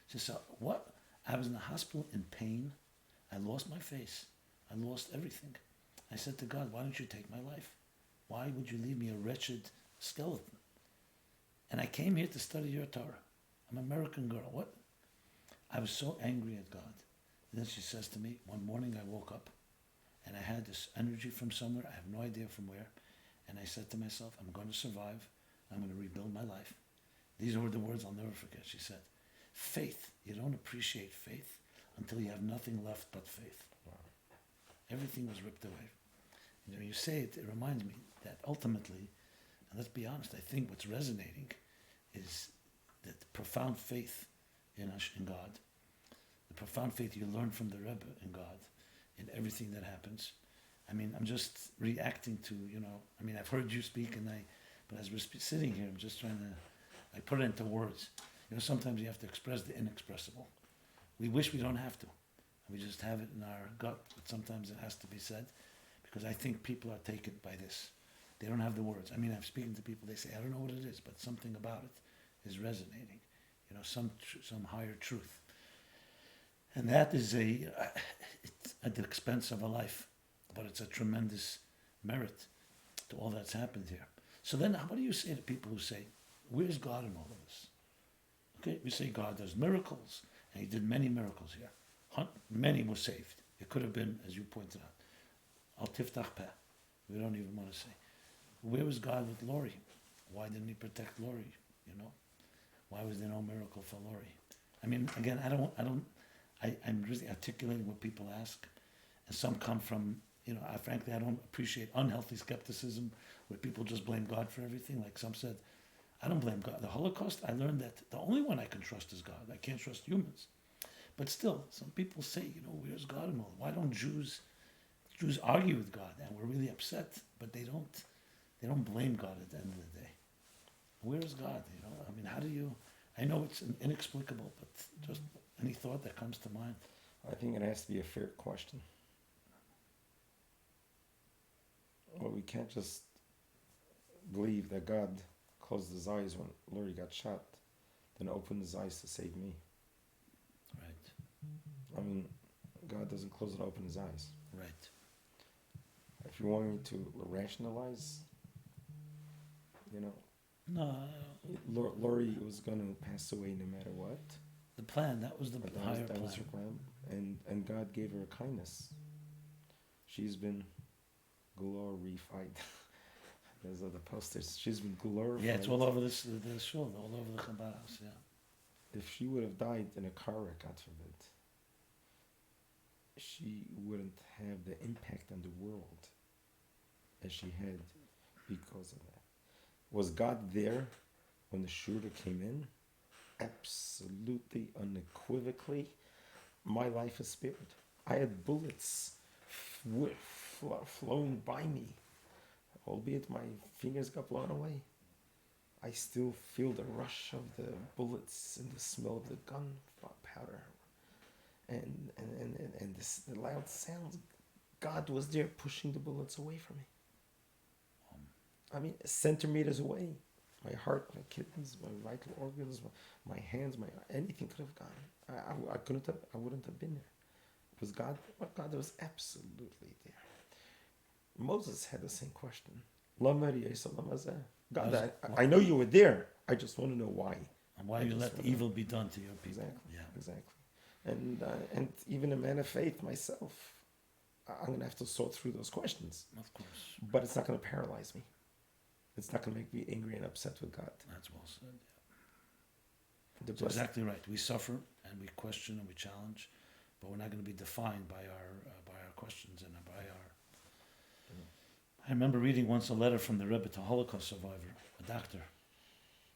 She said, what? I was in the hospital in pain. I lost my face. I lost everything. I said to God, why don't you take my life? Why would you leave me a wretched skeleton? And I came here to study your Torah. I'm an American girl. What? I was so angry at God. And then she says to me, one morning I woke up and I had this energy from somewhere. I have no idea from where. And I said to myself, I'm going to survive. I'm going to rebuild my life. These were the words I'll never forget. She said, faith. You don't appreciate faith until you have nothing left but faith. Wow. Everything was ripped away. And when you say it, it reminds me that ultimately, and let's be honest, I think what's resonating is that the profound faith in God, the profound faith you learn from the Rebbe in God, in everything that happens. I mean, I'm just reacting to, I've heard you speak, but as we're sitting here, I'm just trying to, I put it into words. Sometimes you have to express the inexpressible. We wish we don't have to. We just have it in our gut, but sometimes it has to be said, because I think people are taken by this. They don't have the words. I'm speaking to people, they say, I don't know what it is, but something about it is resonating. Some higher truth. And that is it's at the expense of a life, but it's a tremendous merit to all that's happened here. So then what do you say to people who say, where's God in all of this? Okay, we say God does miracles, and he did many miracles here. Many were saved. It could have been, as you pointed out, al tiftach peh. We don't even want to say. Where was God with Lori? Why didn't he protect Lori? Why was there no miracle for Lori? Again, I'm really articulating what people ask, and some come from, frankly, I don't appreciate unhealthy skepticism where people just blame God for everything. Like some said, I don't blame God. The Holocaust, I learned that the only one I can trust is God. I can't trust humans. But still, some people say, where's God in all? Why don't Jews argue with God? And we're really upset, but they don't blame God at the end of the day. Where is God? How do you? I know it's inexplicable, but just any thought that comes to mind. I think it has to be a fair question. Well, we can't just believe that God closed his eyes when Lori got shot, then opened his eyes to save me. Right. God doesn't close and open his eyes. Right. If you want me to rationalize, No. Lori was going to pass away no matter what. the plan. That was the But higher that plan. was her plan. And God gave her a kindness. She's been glorified. Those are the posters. She's been glorified. Yeah, it's all over the shul, all over the Chabad house, yeah. If she would have died in a car wreck, God forbid, she wouldn't have the impact on the world as she had because of that. Was God there when the shooter came in? Absolutely, unequivocally. My life is spared. I had bullets flowing by me, albeit my fingers got blown away. I still feel the rush of the bullets and the smell of the gunpowder, and the loud sounds. God was there pushing the bullets away from me. I mean, centimeters away. My heart, my kidneys, my vital organs, my hands, anything could have gone. I wouldn't have been there. Was God? What God was absolutely there. Moses had the same question. God, I know you were there. I just want to know why. And why you let evil be done to your people. Exactly. Yeah. Exactly. And even a man of faith myself, I'm going to have to sort through those questions. Of course. But it's not going to paralyze me. It's not going to make me angry and upset with God. That's well said. Yeah. That's exactly right. We suffer and we question and we challenge, but we're not going to be defined by our questions and by our. I remember reading once a letter from the Rebbe to a Holocaust survivor, a doctor,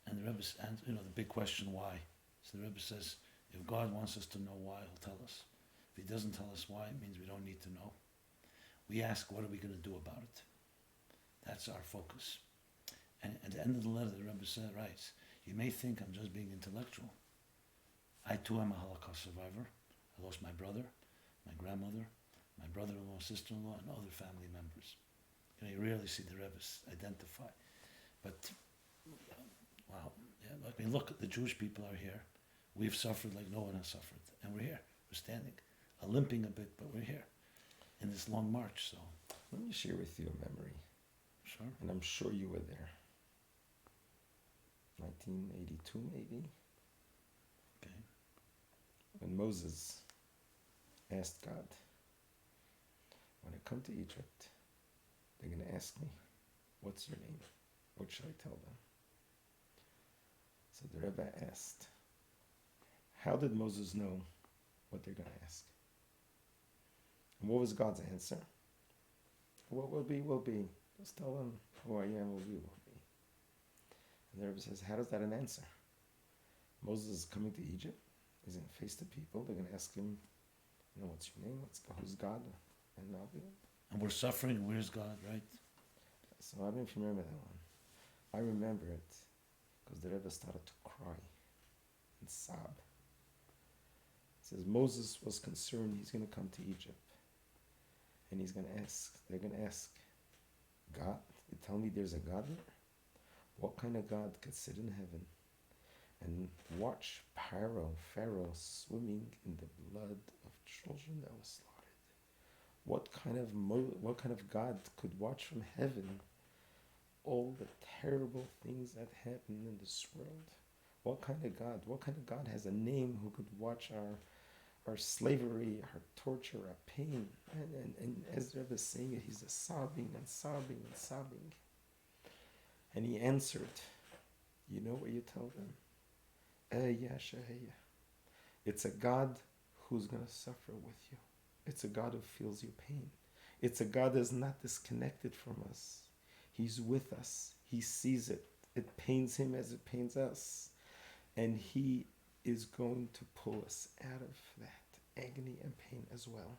and the Rebbe, and the big question, why? So the Rebbe says, if God wants us to know why, He'll tell us. If He doesn't tell us why, it means we don't need to know. We ask, what are we going to do about it? That's our focus. And at the end of the letter, the Rebbe writes, you may think I'm just being intellectual. I too am a Holocaust survivor. I lost my brother, my grandmother, my brother-in-law, sister-in-law, and other family members. You rarely see the Rebbe's identify. But, wow. Yeah, I mean, look, the Jewish people are here. We've suffered like no one has suffered. And we're here. We're standing, limping a bit, but we're here in this long march. So, let me share with you a memory. Sure. And I'm sure you were there. 1982, maybe. Okay. When Moses asked God, when I come to Egypt, they're going to ask me, what's your name? What should I tell them? So the Rebbe asked, how did Moses know what they're going to ask? And what was God's answer? What will be, will be. Just tell them who I am, will be, will be. And the Rebbe says, how does that an answer? Moses is coming to Egypt. He's going to face the people. They're going to ask him, what's your name? Who's God? And I'll be. And we're suffering. Where's God, right? So I don't know if you remember that one. I remember it because the Rebbe started to cry and sob. It says Moses was concerned he's going to come to Egypt. And he's going to ask, they're going to ask, God, you tell me there's a God there? What kind of God could sit in heaven and watch Pharaoh swimming in the blood of children that was slaughtered? What kind of God could watch from heaven all the terrible things that happen in this world? What kind of God has a name who could watch our slavery, our torture, our pain? And as the Rebbe is saying it, he's just sobbing and sobbing and sobbing. And he answered, you know what you tell them? It's a God who's going to suffer with you. It's a God who feels your pain. It's a God that's not disconnected from us. He's with us. He sees it. It pains him as it pains us. And he is going to pull us out of that agony and pain as well.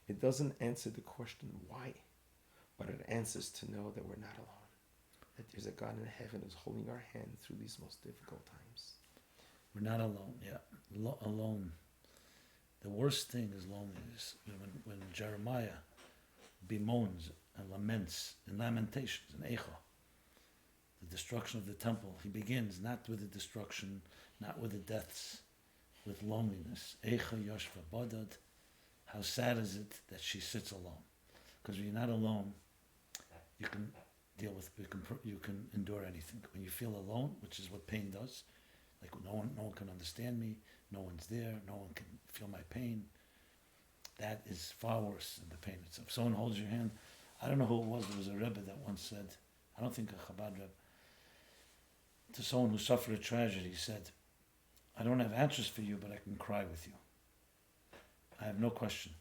It doesn't answer the question why, but it answers to know that we're not alone. That there's a God in heaven who's holding our hand through these most difficult times. We're not alone, yeah. Alone. The worst thing is loneliness. When Jeremiah bemoans and laments in Lamentations, in Echa, the destruction of the temple, he begins not with the destruction, not with the deaths, with loneliness. Echa Yoshva Badad. How sad is it that she sits alone? Because when you're not alone, you can deal with, you can endure anything. When you feel alone, which is what pain does, Like no one can understand me, no one's there, no one can feel my pain. That is far worse than the pain itself. If someone holds your hand, I don't know who it was, there was a Rebbe that once said, I don't think a Chabad Rebbe, to someone who suffered a tragedy, he said, I don't have answers for you, but I can cry with you. I have no question.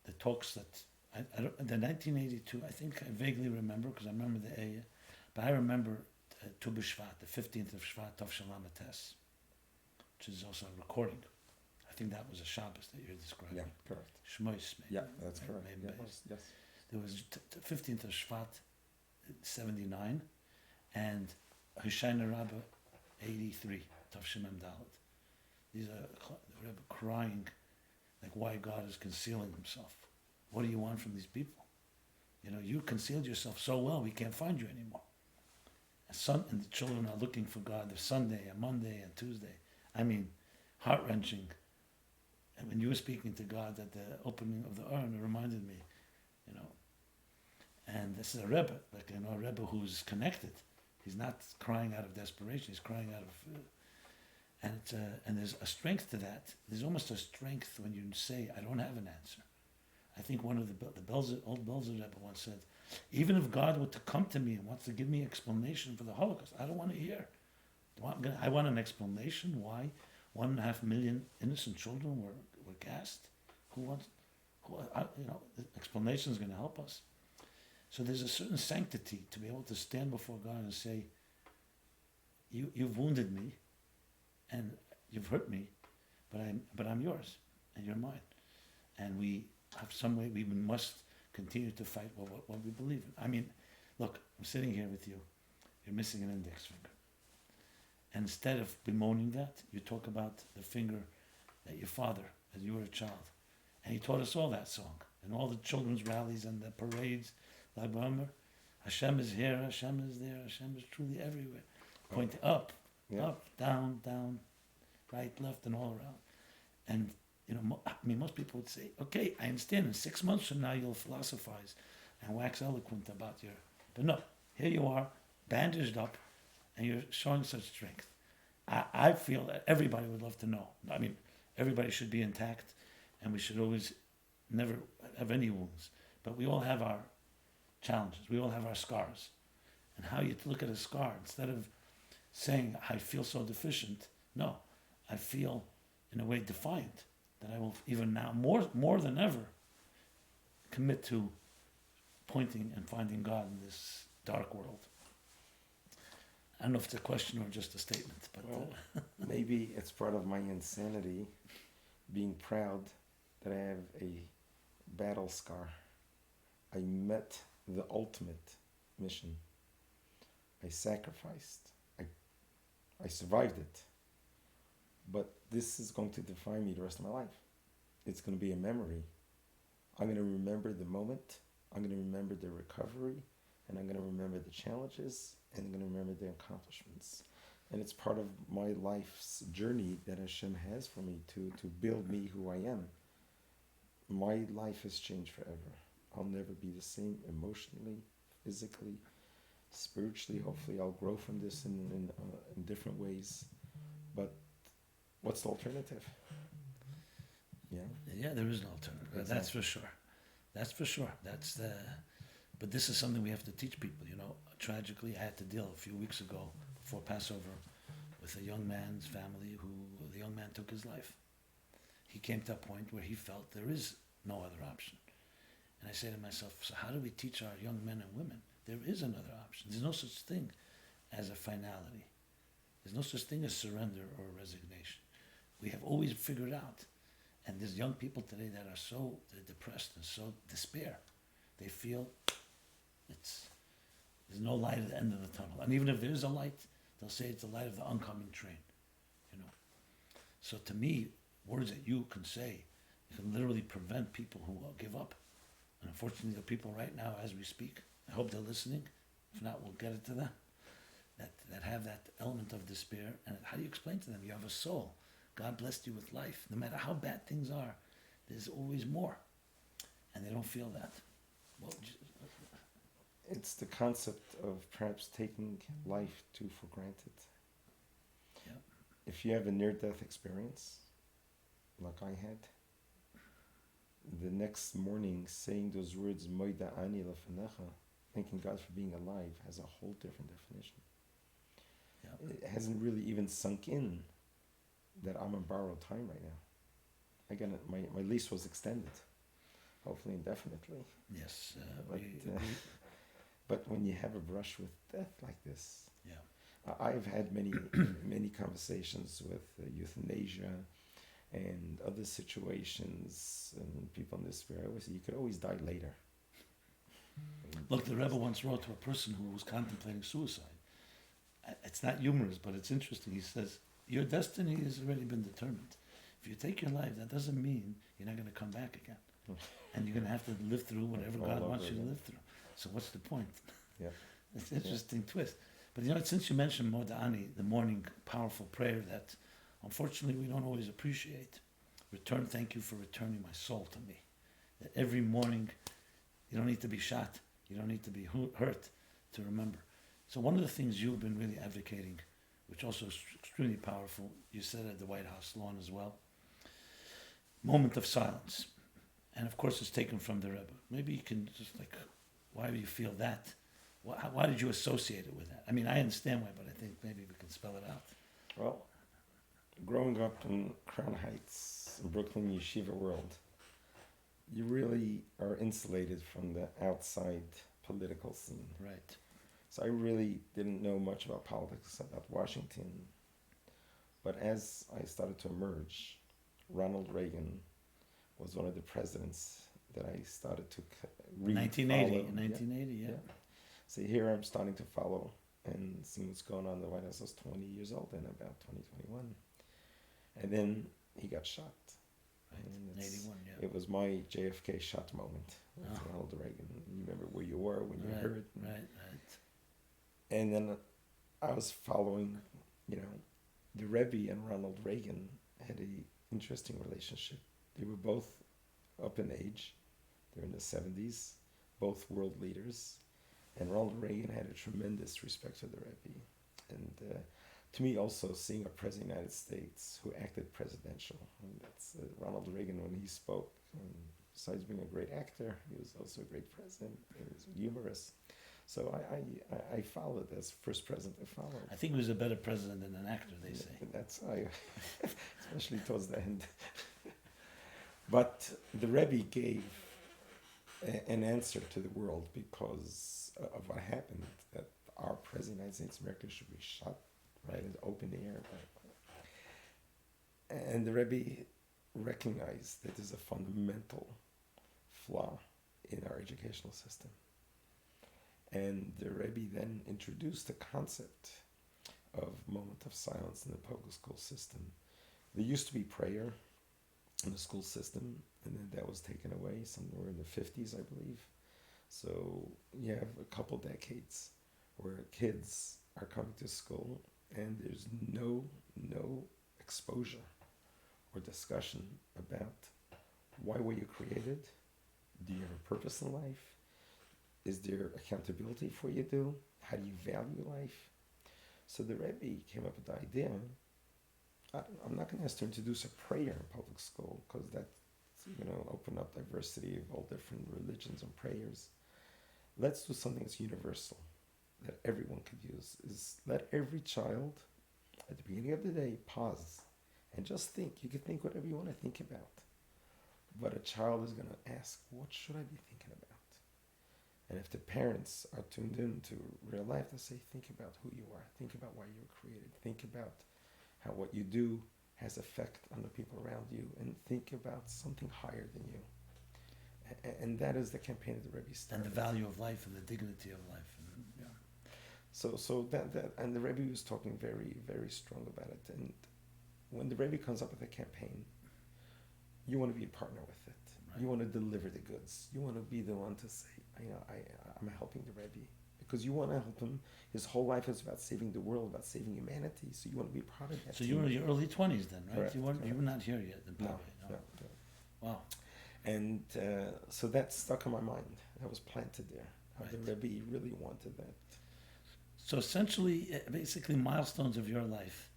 The talks that, the 1982, I think I vaguely remember, because I remember the Eya, but I remember Tu B'Shvat, the 15th of Shvat, Tov Shalom Ates, which is also a recording. I think that was a Shabbos that you're describing. Yeah, correct. Shmois, maybe. Yeah, that's correct. Maybe Yes. There was 15th of Shvat, 79, and Hishayna Rabbah, 83, Tov Shemem Dalet. These are the Rebbe crying, like why God is concealing himself. What do you want from these people? You know, you concealed yourself so well, we can't find you anymore. And the children are looking for God. There's Sunday and Monday and Tuesday. I mean, heart-wrenching. And when you were speaking to God at the opening of the urn, it reminded me, you know, and this is a Rebbe, like, you know, a Rebbe who's connected. He's not crying out of desperation, he's crying out of, and there's a strength to that. There's almost a strength when you say, I don't have an answer. I think one of the old Belzer Rebbe once said, even if God were to come to me and wants to give me an explanation for the Holocaust, I don't want to hear. I want an explanation why 1.5 million innocent children were gassed. The explanation is going to help us. So there's a certain sanctity to be able to stand before God and say, you've wounded me, and you've hurt me, but I'm yours, and you're mine. And we have some way, we must continue to fight what we believe in. I mean, look, I'm sitting here with you, you're missing an index finger. And instead of bemoaning that, you talk about the finger that your father, as you were a child, and he taught us all that song, and all the children's rallies and the parades, like remember, Hashem is here, Hashem is there, Hashem is truly everywhere. Pointing up, up, down, down, right, left, and all around. And you know, I mean, most people would say, okay, I understand, in 6 months from now you'll philosophize and wax eloquent about your... But no, here you are, bandaged up, and you're showing such strength. I feel that everybody would love to know. I mean, everybody should be intact, and we should always never have any wounds. But we all have our challenges. We all have our scars. And how you look at a scar, instead of saying, I feel so deficient, no, I feel, in a way, defiant. That I will even now, more than ever, commit to pointing and finding God in this dark world. I don't know if it's a question or just a statement, but maybe it's part of my insanity, being proud that I have a battle scar. I met the ultimate mission. I sacrificed. I survived it. But this is going to define me the rest of my life. It's going to be a memory. I'm going to remember the moment. I'm going to remember the recovery. And I'm going to remember the challenges. And I'm going to remember the accomplishments. And it's part of my life's journey that Hashem has for me to build me who I am. My life has changed forever. I'll never be the same emotionally, physically, spiritually. Hopefully I'll grow from this in different ways. But what's the alternative? Yeah, there is no alternative. Exactly. That's for sure. That's for sure. But this is something we have to teach people. You know, tragically, I had to deal a few weeks ago before Passover with a young man's family the young man took his life. He came to a point where he felt there is no other option. And I say to myself, so how do we teach our young men and women? There is another option. There's no such thing as a finality. There's no such thing as surrender or resignation. We have always figured out. And there's young people today that are they're depressed and so despair. They feel there's no light at the end of the tunnel. And even if there is a light, they'll say it's the light of the oncoming train. You know. So to me, words that you can say, you can literally prevent people who give up. And unfortunately, the people right now, as we speak, I hope they're listening. If not, we'll get it to them. That have that element of despair. And how do you explain to them? You have a soul. God blessed you with life. No matter how bad things are, there's always more. And they don't feel that. Well, it's the concept of perhaps taking life too for granted. Yeah. if you have a near-death experience, like I had, the next morning saying those words, Moida Ani Lefenecha, thanking God for being alive, has a whole different definition. Yeah. It hasn't really even sunk in that I'm on borrowed time right now. Again, my lease was extended, hopefully indefinitely. Yes. But when you have a brush with death like this, yeah. I've had many many conversations with euthanasia and other situations and people in despair. I always say, you could always die later. Look, the Rebbe once wrote to a person who was contemplating suicide. It's not humorous, but it's interesting. He says, your destiny has already been determined. If you take your life, that doesn't mean you're not going to come back again. And you're going to have to live through whatever God wants you to live through. So what's the point? Yeah. It's an interesting twist. But since you mentioned Moda'ani, the morning powerful prayer that unfortunately we don't always appreciate. Thank you for returning my soul to me. That every morning, you don't need to be shot. You don't need to be hurt to remember. So one of the things you've been really advocating, which also is extremely powerful, you said at the White House lawn as well, moment of silence. And of course it's taken from the Rebbe. Maybe you can just why do you feel that? Why did you associate it with that? I mean, I understand why, but I think maybe we can spell it out. Well, growing up in Crown Heights, in Brooklyn yeshiva world, you really are insulated from the outside political scene. Right. So I really didn't know much about politics, about Washington. But as I started to emerge, Ronald Reagan was one of the presidents that I started to read. 1980, 1980, yeah. So here I'm starting to follow and see what's going on in the White House. I was 20 years old in about 2021. And then he got shot. Right, in 81, yeah. It was my JFK shot moment with Ronald Reagan. You remember where you were when you heard it. Right. And then I was following, the Rebbe and Ronald Reagan had a interesting relationship. They were both up in age. They're in the 70s, both world leaders. And Ronald Reagan had a tremendous respect for the Rebbe. And to me also, seeing a president of the United States who acted presidential. And that's Ronald Reagan when he spoke. Besides being a great actor, he was also a great president. He was humorous. So I followed as first president I followed. I think he was a better president than an actor, they say. That's especially towards the end. But the Rebbe gave an answer to the world because of what happened, that our president of the United States of America should be shot right in the open air. And the Rebbe recognized that there's a fundamental flaw in our educational system. And the Rebbe then introduced the concept of moment of silence in the public school system. There used to be prayer in the school system, and then that was taken away somewhere in the 50s, I believe. So you have a couple decades where kids are coming to school and there's no exposure or discussion about why were you created? Do you have a purpose in life? Is there accountability for you do? How do you value life? So the Rebbe came up with the idea, I'm not going to ask to introduce a prayer in public school because that's open up diversity of all different religions and prayers. Let's do something that's universal, that everyone could use, is let every child at the beginning of the day pause and just think. You can think whatever you want to think about. But a child is going to ask, what should I be thinking about? And if the parents are tuned in to real life, they say, think about who you are. Think about why you were created. Think about how what you do has effect on the people around you. And think about something higher than you. And that is the campaign of the Rebbe started. And the value of life and the dignity of life. And, yeah. So that and the Rebbe was talking very, very strong about it. And when the Rebbe comes up with a campaign, you want to be a partner with it. Right. You want to deliver the goods. You want to be the one to say, I'm helping the Rebbe. Because you want to help him. His whole life is about saving the world, about saving humanity. So you want to be part of that. So you were in your early 20s then, right? Correct, you were not here yet in Poway. No. Wow. And so that stuck in my mind. That was planted there. Right. The Rebbe really wanted that. So essentially, basically milestones of your life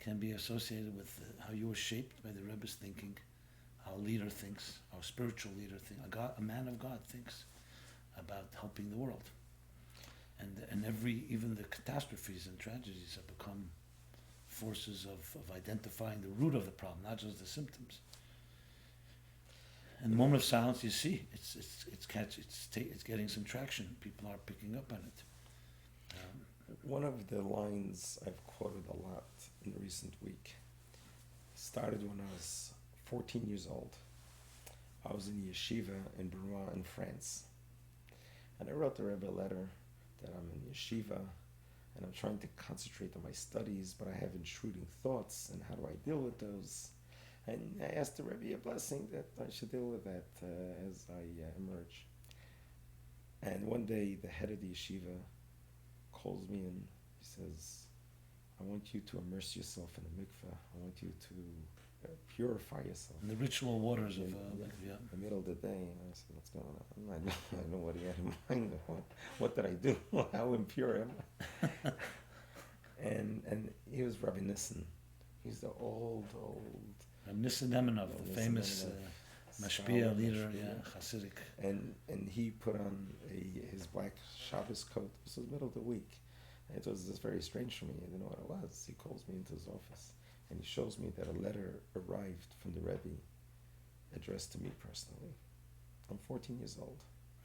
can be associated with how you were shaped by the Rebbe's thinking, how a leader thinks, how a spiritual leader thinks, a man of God thinks about helping the world. And even the catastrophes and tragedies have become forces of identifying the root of the problem, not just the symptoms. In the moment of silence, you see it's getting some traction. People are picking up on it. One of the lines I've quoted a lot in the recent week started when I was 14 years old. I was in yeshiva in Brunois in France. And I wrote the Rebbe a letter that I'm in yeshiva and I'm trying to concentrate on my studies, but I have intruding thoughts, and how do I deal with those? And I asked the Rebbe a blessing that I should deal with that as I emerge. And one day the head of the yeshiva calls me and he says, I want you to immerse yourself in a mikveh. I want you to purify yourself. In the ritual waters of the middle of the day. And I said, what's going on? I don't know what he had in mind. What did I do? How impure am I? and he was Rabbi Nissen. He's the old Nissen Emenov, the famous Mashpia leader, Chassidic. And he put on his black Shabbos coat. This was middle of the week. And it was just very strange for me. I didn't know what it was. He calls me into his office and he shows me that a letter arrived from the Rebbe addressed to me personally. I'm 14 years old.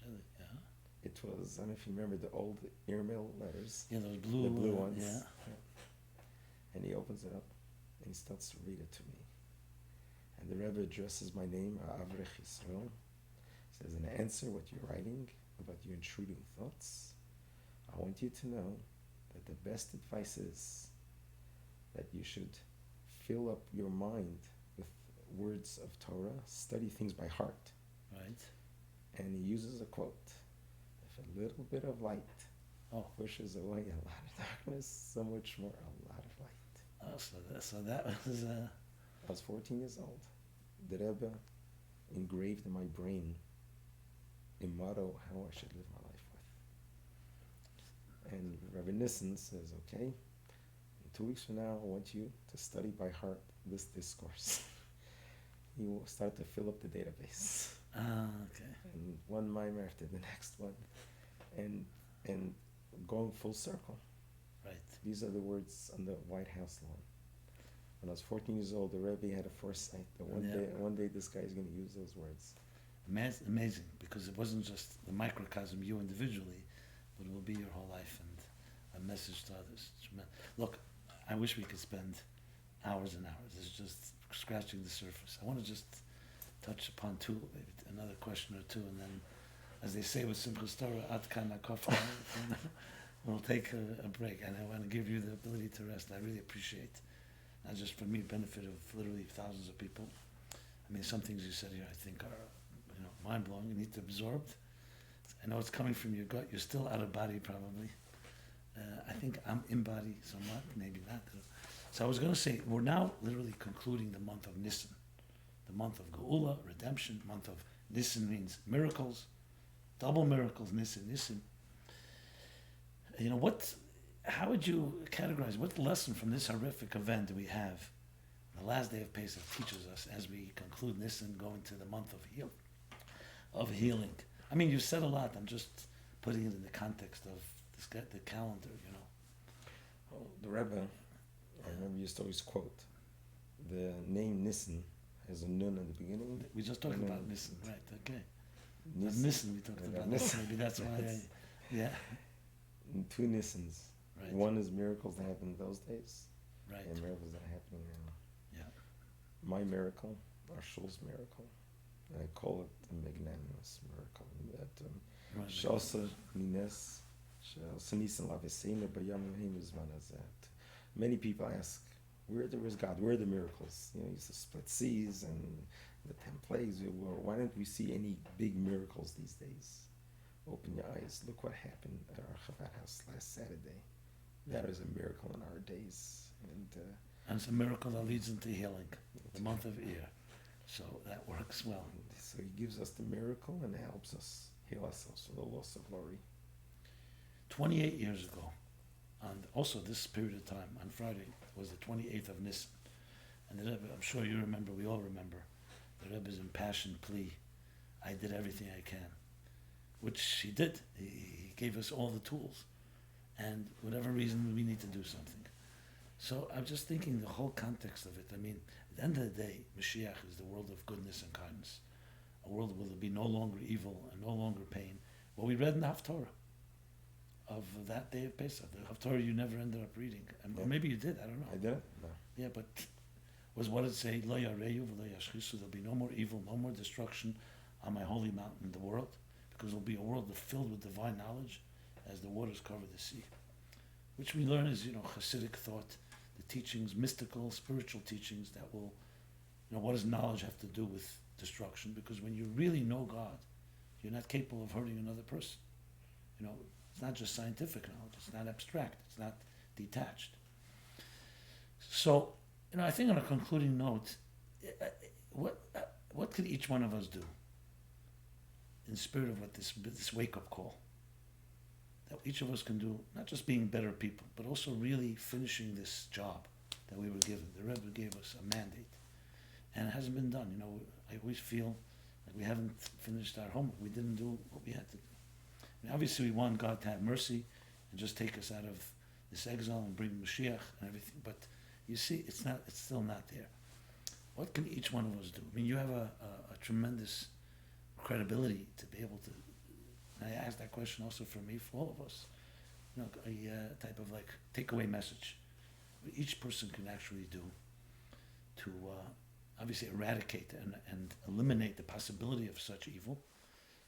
Really? Yeah. It was, I don't know if you remember the old airmail letters. Yeah, those blue, the blue ones. Yeah. And he opens it up and he starts to read it to me. And the Rebbe addresses my name, Avrech Yisrael. Says, in answer what you're writing about your intruding thoughts, I want you to know that the best advice is that you should fill up your mind with words of Torah, study things by heart. Right. And he uses a quote, if a little bit of light pushes away a lot of darkness, so much more a lot of light. Oh, so that was... I was 14 years old. The Rebbe engraved in my brain a motto how I should live my life with. And Rabbi Nissen says, okay, in 2 weeks from now, I want you to study by heart this discourse. You will start to fill up the database. Okay. And one mimer after the next one. And going full circle. Right. These are the words on the White House lawn. When I was 14 years old, the Rebbe had a foresight that one day this guy is going to use those words. Amazing, because it wasn't just the microcosm, you individually, but it will be your whole life and a message to others. Look, I wish we could spend hours and hours. It's just scratching the surface. I want to just touch upon maybe another question or two, and then, as they say with Simchas Torah, Ad Kan HaKofa, we'll take a break. And I want to give you the ability to rest. I really appreciate not just for me, benefit of literally thousands of people. I mean, some things you said here I think are, mind-blowing. You need to absorb. I know it's coming from your gut. You're still out of body, probably. I think I'm in body somewhat, maybe not. So I was going to say, we're now literally concluding the month of Nisan, the month of Geula, redemption, month of Nisan means miracles, double miracles, Nisan. How would you categorize, what lesson from this horrific event do we have? The last day of Pesach teaches us as we conclude this and go into the month of healing. I mean, you said a lot. I'm just putting it in the context of the calendar, Well, the Rebbe, I remember used to always quote, the name Nisan has a nun in the beginning. We just talked about Nisan, right, okay. Nisan we talked about Nisan, maybe that's why yeah. And two Nisans. Right. One is miracles that happened in those days, right, and miracles that are happening now. Yeah. My miracle, our shul's miracle, I call it the magnanimous miracle. That Shasa Nines, Shasa Nisan Lavesena Bayam Himizmanazat. Many people ask, where's God? Where are the miracles? He's the split seas and the 10 plagues. Why don't we see any big miracles these days? Open your eyes. Look what happened at our Chabad house last Saturday. That is a miracle in our days. And it's a miracle that leads into healing, the month of Iyar. So that works well. So he gives us the miracle and helps us heal ourselves from the loss of glory. 28 years ago, And also this period of time, on Friday, was the 28th of Nisan. And the Rebbe, I'm sure you remember, we all remember, the Rebbe's impassioned plea, I did everything I can, which he did. He gave us all the tools. And whatever reason, we need to do something. So I'm just thinking the whole context of it. I mean, at the end of the day, Mashiach is the world of goodness and kindness. A world where there will be no longer evil and no longer pain. What we read in the Haftorah of that day of Pesach, the Haftorah you never ended up reading. Or maybe you did, I don't know. I didn't? No. Yeah, but was what it say, Lo yareyu v'lo yashchisu, there'll be no more evil, no more destruction on my holy mountain in the world, because it'll be a world filled with divine knowledge as the waters cover the sea. Which we learn is, Chassidic thought, the teachings, mystical, spiritual teachings that will, what does knowledge have to do with destruction? Because when you really know God, you're not capable of hurting another person. It's not just scientific knowledge, it's not abstract, it's not detached. So, I think on a concluding note, what could each one of us do in spirit of what this wake-up call that each of us can do, not just being better people, but also really finishing this job that we were given. The Rebbe gave us a mandate, and it hasn't been done. I always feel like we haven't finished our homework. We didn't do what we had to do. Obviously, we want God to have mercy and just take us out of this exile and bring Mashiach and everything, but you see, it's still not there. What can each one of us do? I mean, you have a tremendous credibility to be able to, and I ask that question also for me, for all of us, a type of takeaway message what each person can actually do to obviously eradicate and eliminate the possibility of such evil,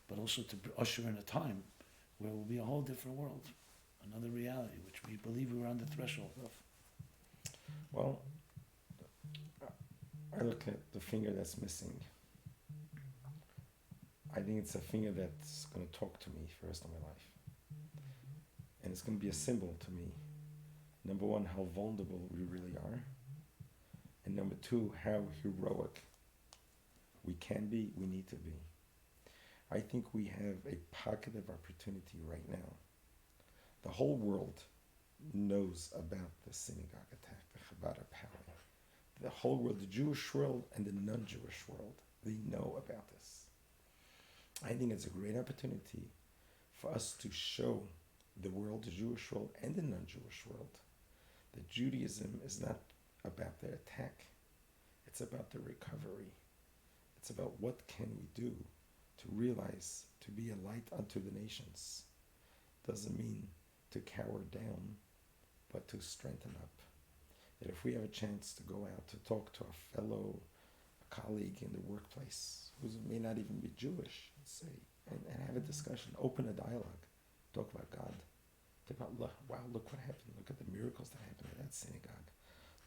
but also to usher in a time where it will be a whole different world, another reality, which we believe we were on the threshold of. Well, I look at the finger that's missing. I think it's a finger that's going to talk to me for the rest of my life. And it's going to be a symbol to me. Number one, how vulnerable we really are. And number two, how heroic we can be, we need to be. I think we have a pocket of opportunity right now. The whole world knows about the synagogue attack, the Shabbat at Poway. The whole world, the Jewish world and the non-Jewish world, they know about this. I think it's a great opportunity for us to show the world, the Jewish world and the non-Jewish world, that Judaism is not about the attack. It's about the recovery. It's about what can we do to realize, to be a light unto the nations. Doesn't mean to cower down, but to strengthen up. That if we have a chance to go out to talk to a fellow colleague in the workplace who may not even be Jewish, say, and have a discussion, open a dialogue, talk about God, talk about, wow, look what happened, look at the miracles that happened in that synagogue,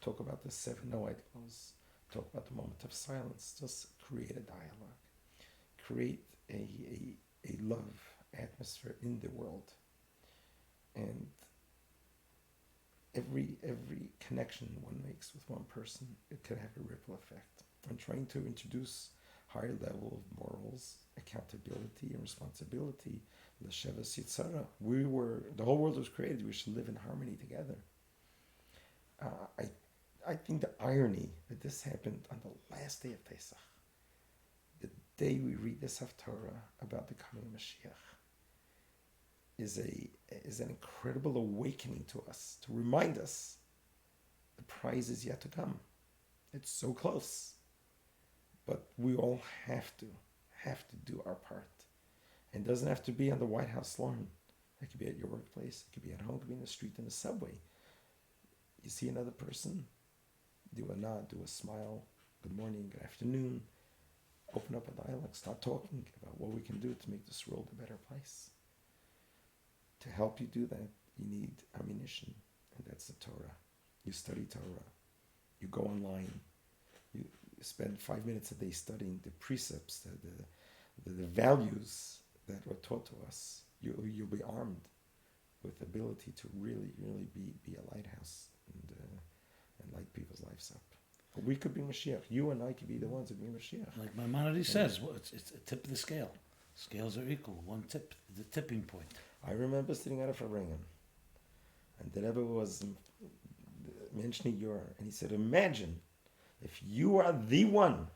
talk about the 7 no-ite laws, talk about the moment of silence, just create a dialogue, create a love atmosphere in the world. And every connection one makes with one person, it could have a ripple effect. I'm trying to introduce higher level of morals, accountability, and responsibility. L'shevas yitzara. The whole world was created. We should live in harmony together. I think the irony that this happened on the last day of Pesach, the day we read this Haftarah about the coming of Mashiach, is an incredible awakening to us, to remind us the prize is yet to come. It's so close. But we all have to do our part. And it doesn't have to be on the White House lawn. It could be at your workplace, it could be at home, it could be in the street, in the subway. You see another person, do a nod, do a smile, good morning, good afternoon, open up a dialogue, start talking about what we can do to make this world a better place. To help you do that, you need ammunition, and that's the Torah. You study Torah, you go online, you spend 5 minutes a day studying the precepts, the values that were taught to us. You'll be armed with the ability to really be a lighthouse and light people's lives up. But we could be Mashiach. You and I could be the ones that be Mashiach. Like Maimonides says, it's a tip of the scale. Scales are equal. One tip, the tipping point. I remember sitting at a harrowing, And the Rebbe was mentioning your, and he said, imagine if you are the one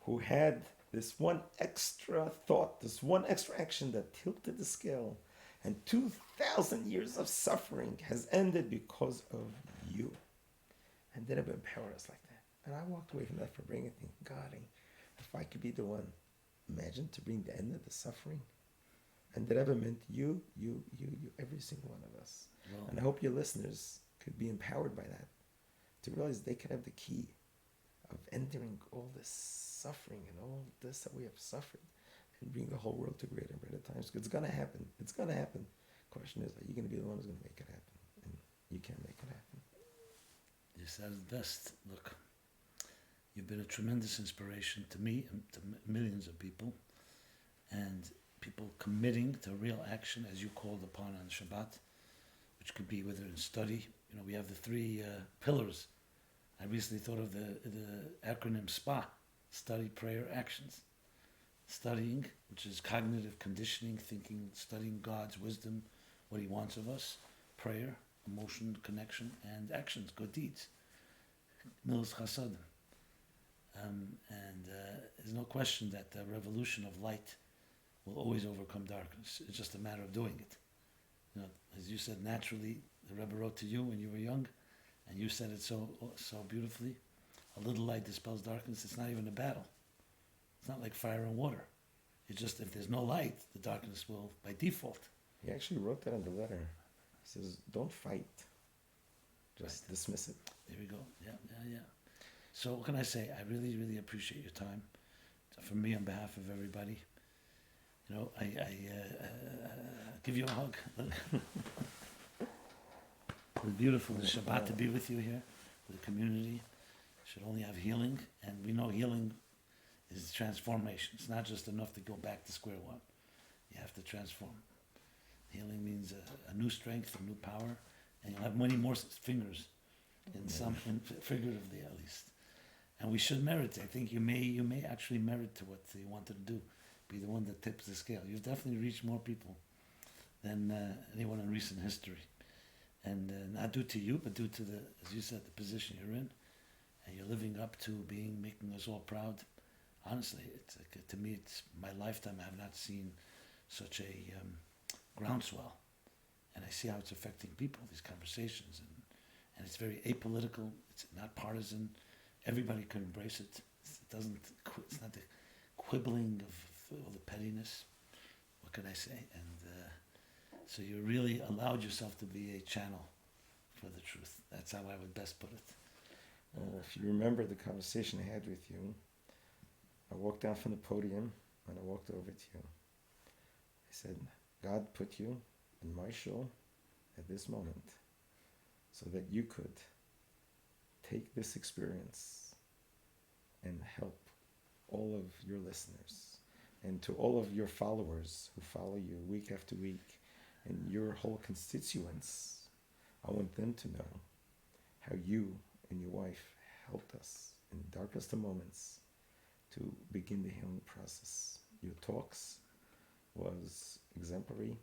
who had this one extra thought, this one extra action that tilted the scale, and 2,000 years of suffering has ended because of you. And the Rebbe empowered us like that. And I walked away from that for bringing it, thinking, God, if I could be the one, imagine to bring the end of the suffering. And the Rebbe meant you, every single one of us. Wow. And I hope your listeners could be empowered by that, to realize they can have the key of entering all this suffering and all this that we have suffered and bring the whole world to greater and better times. It's going to happen. It's going to happen. The question is, are you going to be the one who's going to make it happen? And you can make it happen. You said it best. Look, you've been a tremendous inspiration to me and to millions of people, and people committing to real action as you called upon on Shabbat, which could be whether in study. You know, we have the three pillars. I recently thought of the acronym SPA, study, prayer, actions. Studying, which is cognitive conditioning, thinking, studying God's wisdom, what He wants of us. Prayer, emotion, connection, and actions, good deeds. Milas Chasadim. There's no question that the revolution of light will always overcome darkness. It's just a matter of doing it. You know, as you said, naturally, the Rebbe wrote to you when you were young, and you said it so beautifully. A little light dispels darkness. It's not even a battle. It's not like fire and water. It's just if there's no light, the darkness will, by default. He actually wrote that in the letter. He says, don't fight. Just dismiss it. There we go. Yeah. So what can I say? I really, really appreciate your time. From me, on behalf of everybody, you know, I give you a hug. It's beautiful. The Shabbat to be with you here, with the community. Should only have healing, and we know healing is transformation. It's not just enough to go back to square one. You have to transform. Healing means a new strength, a new power, and you'll have many more fingers, figuratively at least. And we should merit. I think you may actually merit to what you wanted to do. Be the one that tips the scale. You've definitely reached more people than anyone in recent history, and not due to you, but due to the, as you said, the position you're in, and you're living up to making us all proud. Honestly, it's to me, it's my lifetime. I have not seen such a groundswell, and I see how it's affecting people. These conversations, and it's very apolitical. It's not partisan. Everybody can embrace it. It's not the quibbling of all the pettiness. What can I say? And so you really allowed yourself to be a channel for the truth. That's how I would best put it. If you remember the conversation I had with you, I walked down from the podium and I walked over to you. I said, God put you in my show at this moment so that you could take this experience and help all of your listeners and to all of your followers who follow you week after week and your whole constituents. I want them to know how you and your wife helped us in the darkest of moments to begin the healing process. Your talks was exemplary.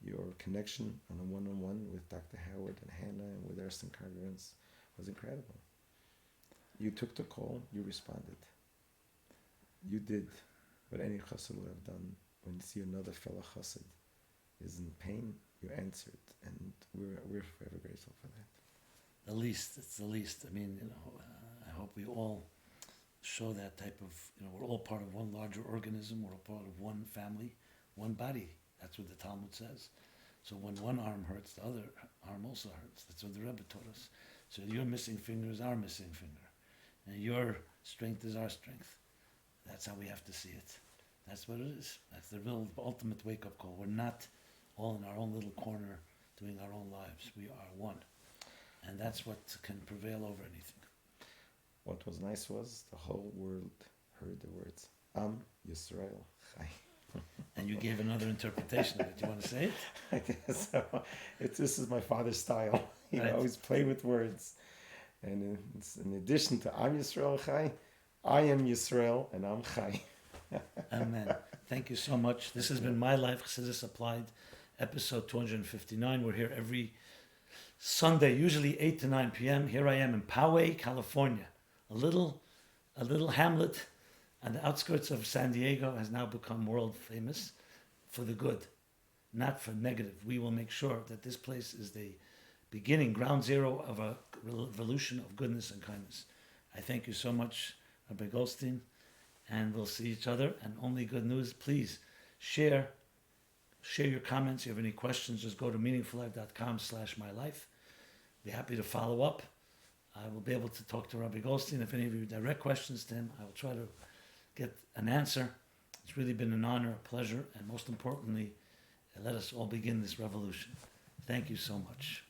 Your connection on a one-on-one with Dr. Howard and Hannah and with Ersten congregants was incredible. You took the call, you responded. You did what any chassid would have done when you see another fellow chassid is in pain. You answered, and we're forever grateful for that. It's the least. I mean, I hope we all show that type of, we're all part of one larger organism. We're all part of one family, one body. That's what the Talmud says. So when one arm hurts, the other arm also hurts. That's what the Rebbe taught us. So your missing finger is our missing finger. And your strength is our strength. That's how we have to see it. That's what it is. That's the real ultimate wake-up call. We're not all in our own little corner doing our own lives. We are one. And that's what can prevail over anything. What was nice was the whole world heard the words, Am Yisrael Chai. And you gave another interpretation of it. Do you want to say it? I guess so. This is my father's style. He Right. always play with words. And in addition to Am Yisrael Chai, I am Yisrael and I'm Chai. Amen. Thank you so much. This has been My Life, Chassidus Applied, episode 259. We're here every Sunday, usually 8 to 9 p.m. Here I am in Poway, California. A little hamlet on the outskirts of San Diego has now become world famous for the good, not for negative. We will make sure that this place is the beginning, ground zero of a revolution of goodness and kindness. I thank you so much, Rabbi Goldstein, and we'll see each other. And only good news, please share your comments. If you have any questions, just go to meaningfullife.com/mylife. Be happy to follow up. I will be able to talk to Rabbi Goldstein. If any of you direct questions to him, I will try to get an answer. It's really been an honor, a pleasure, and most importantly, let us all begin this revolution. Thank you so much.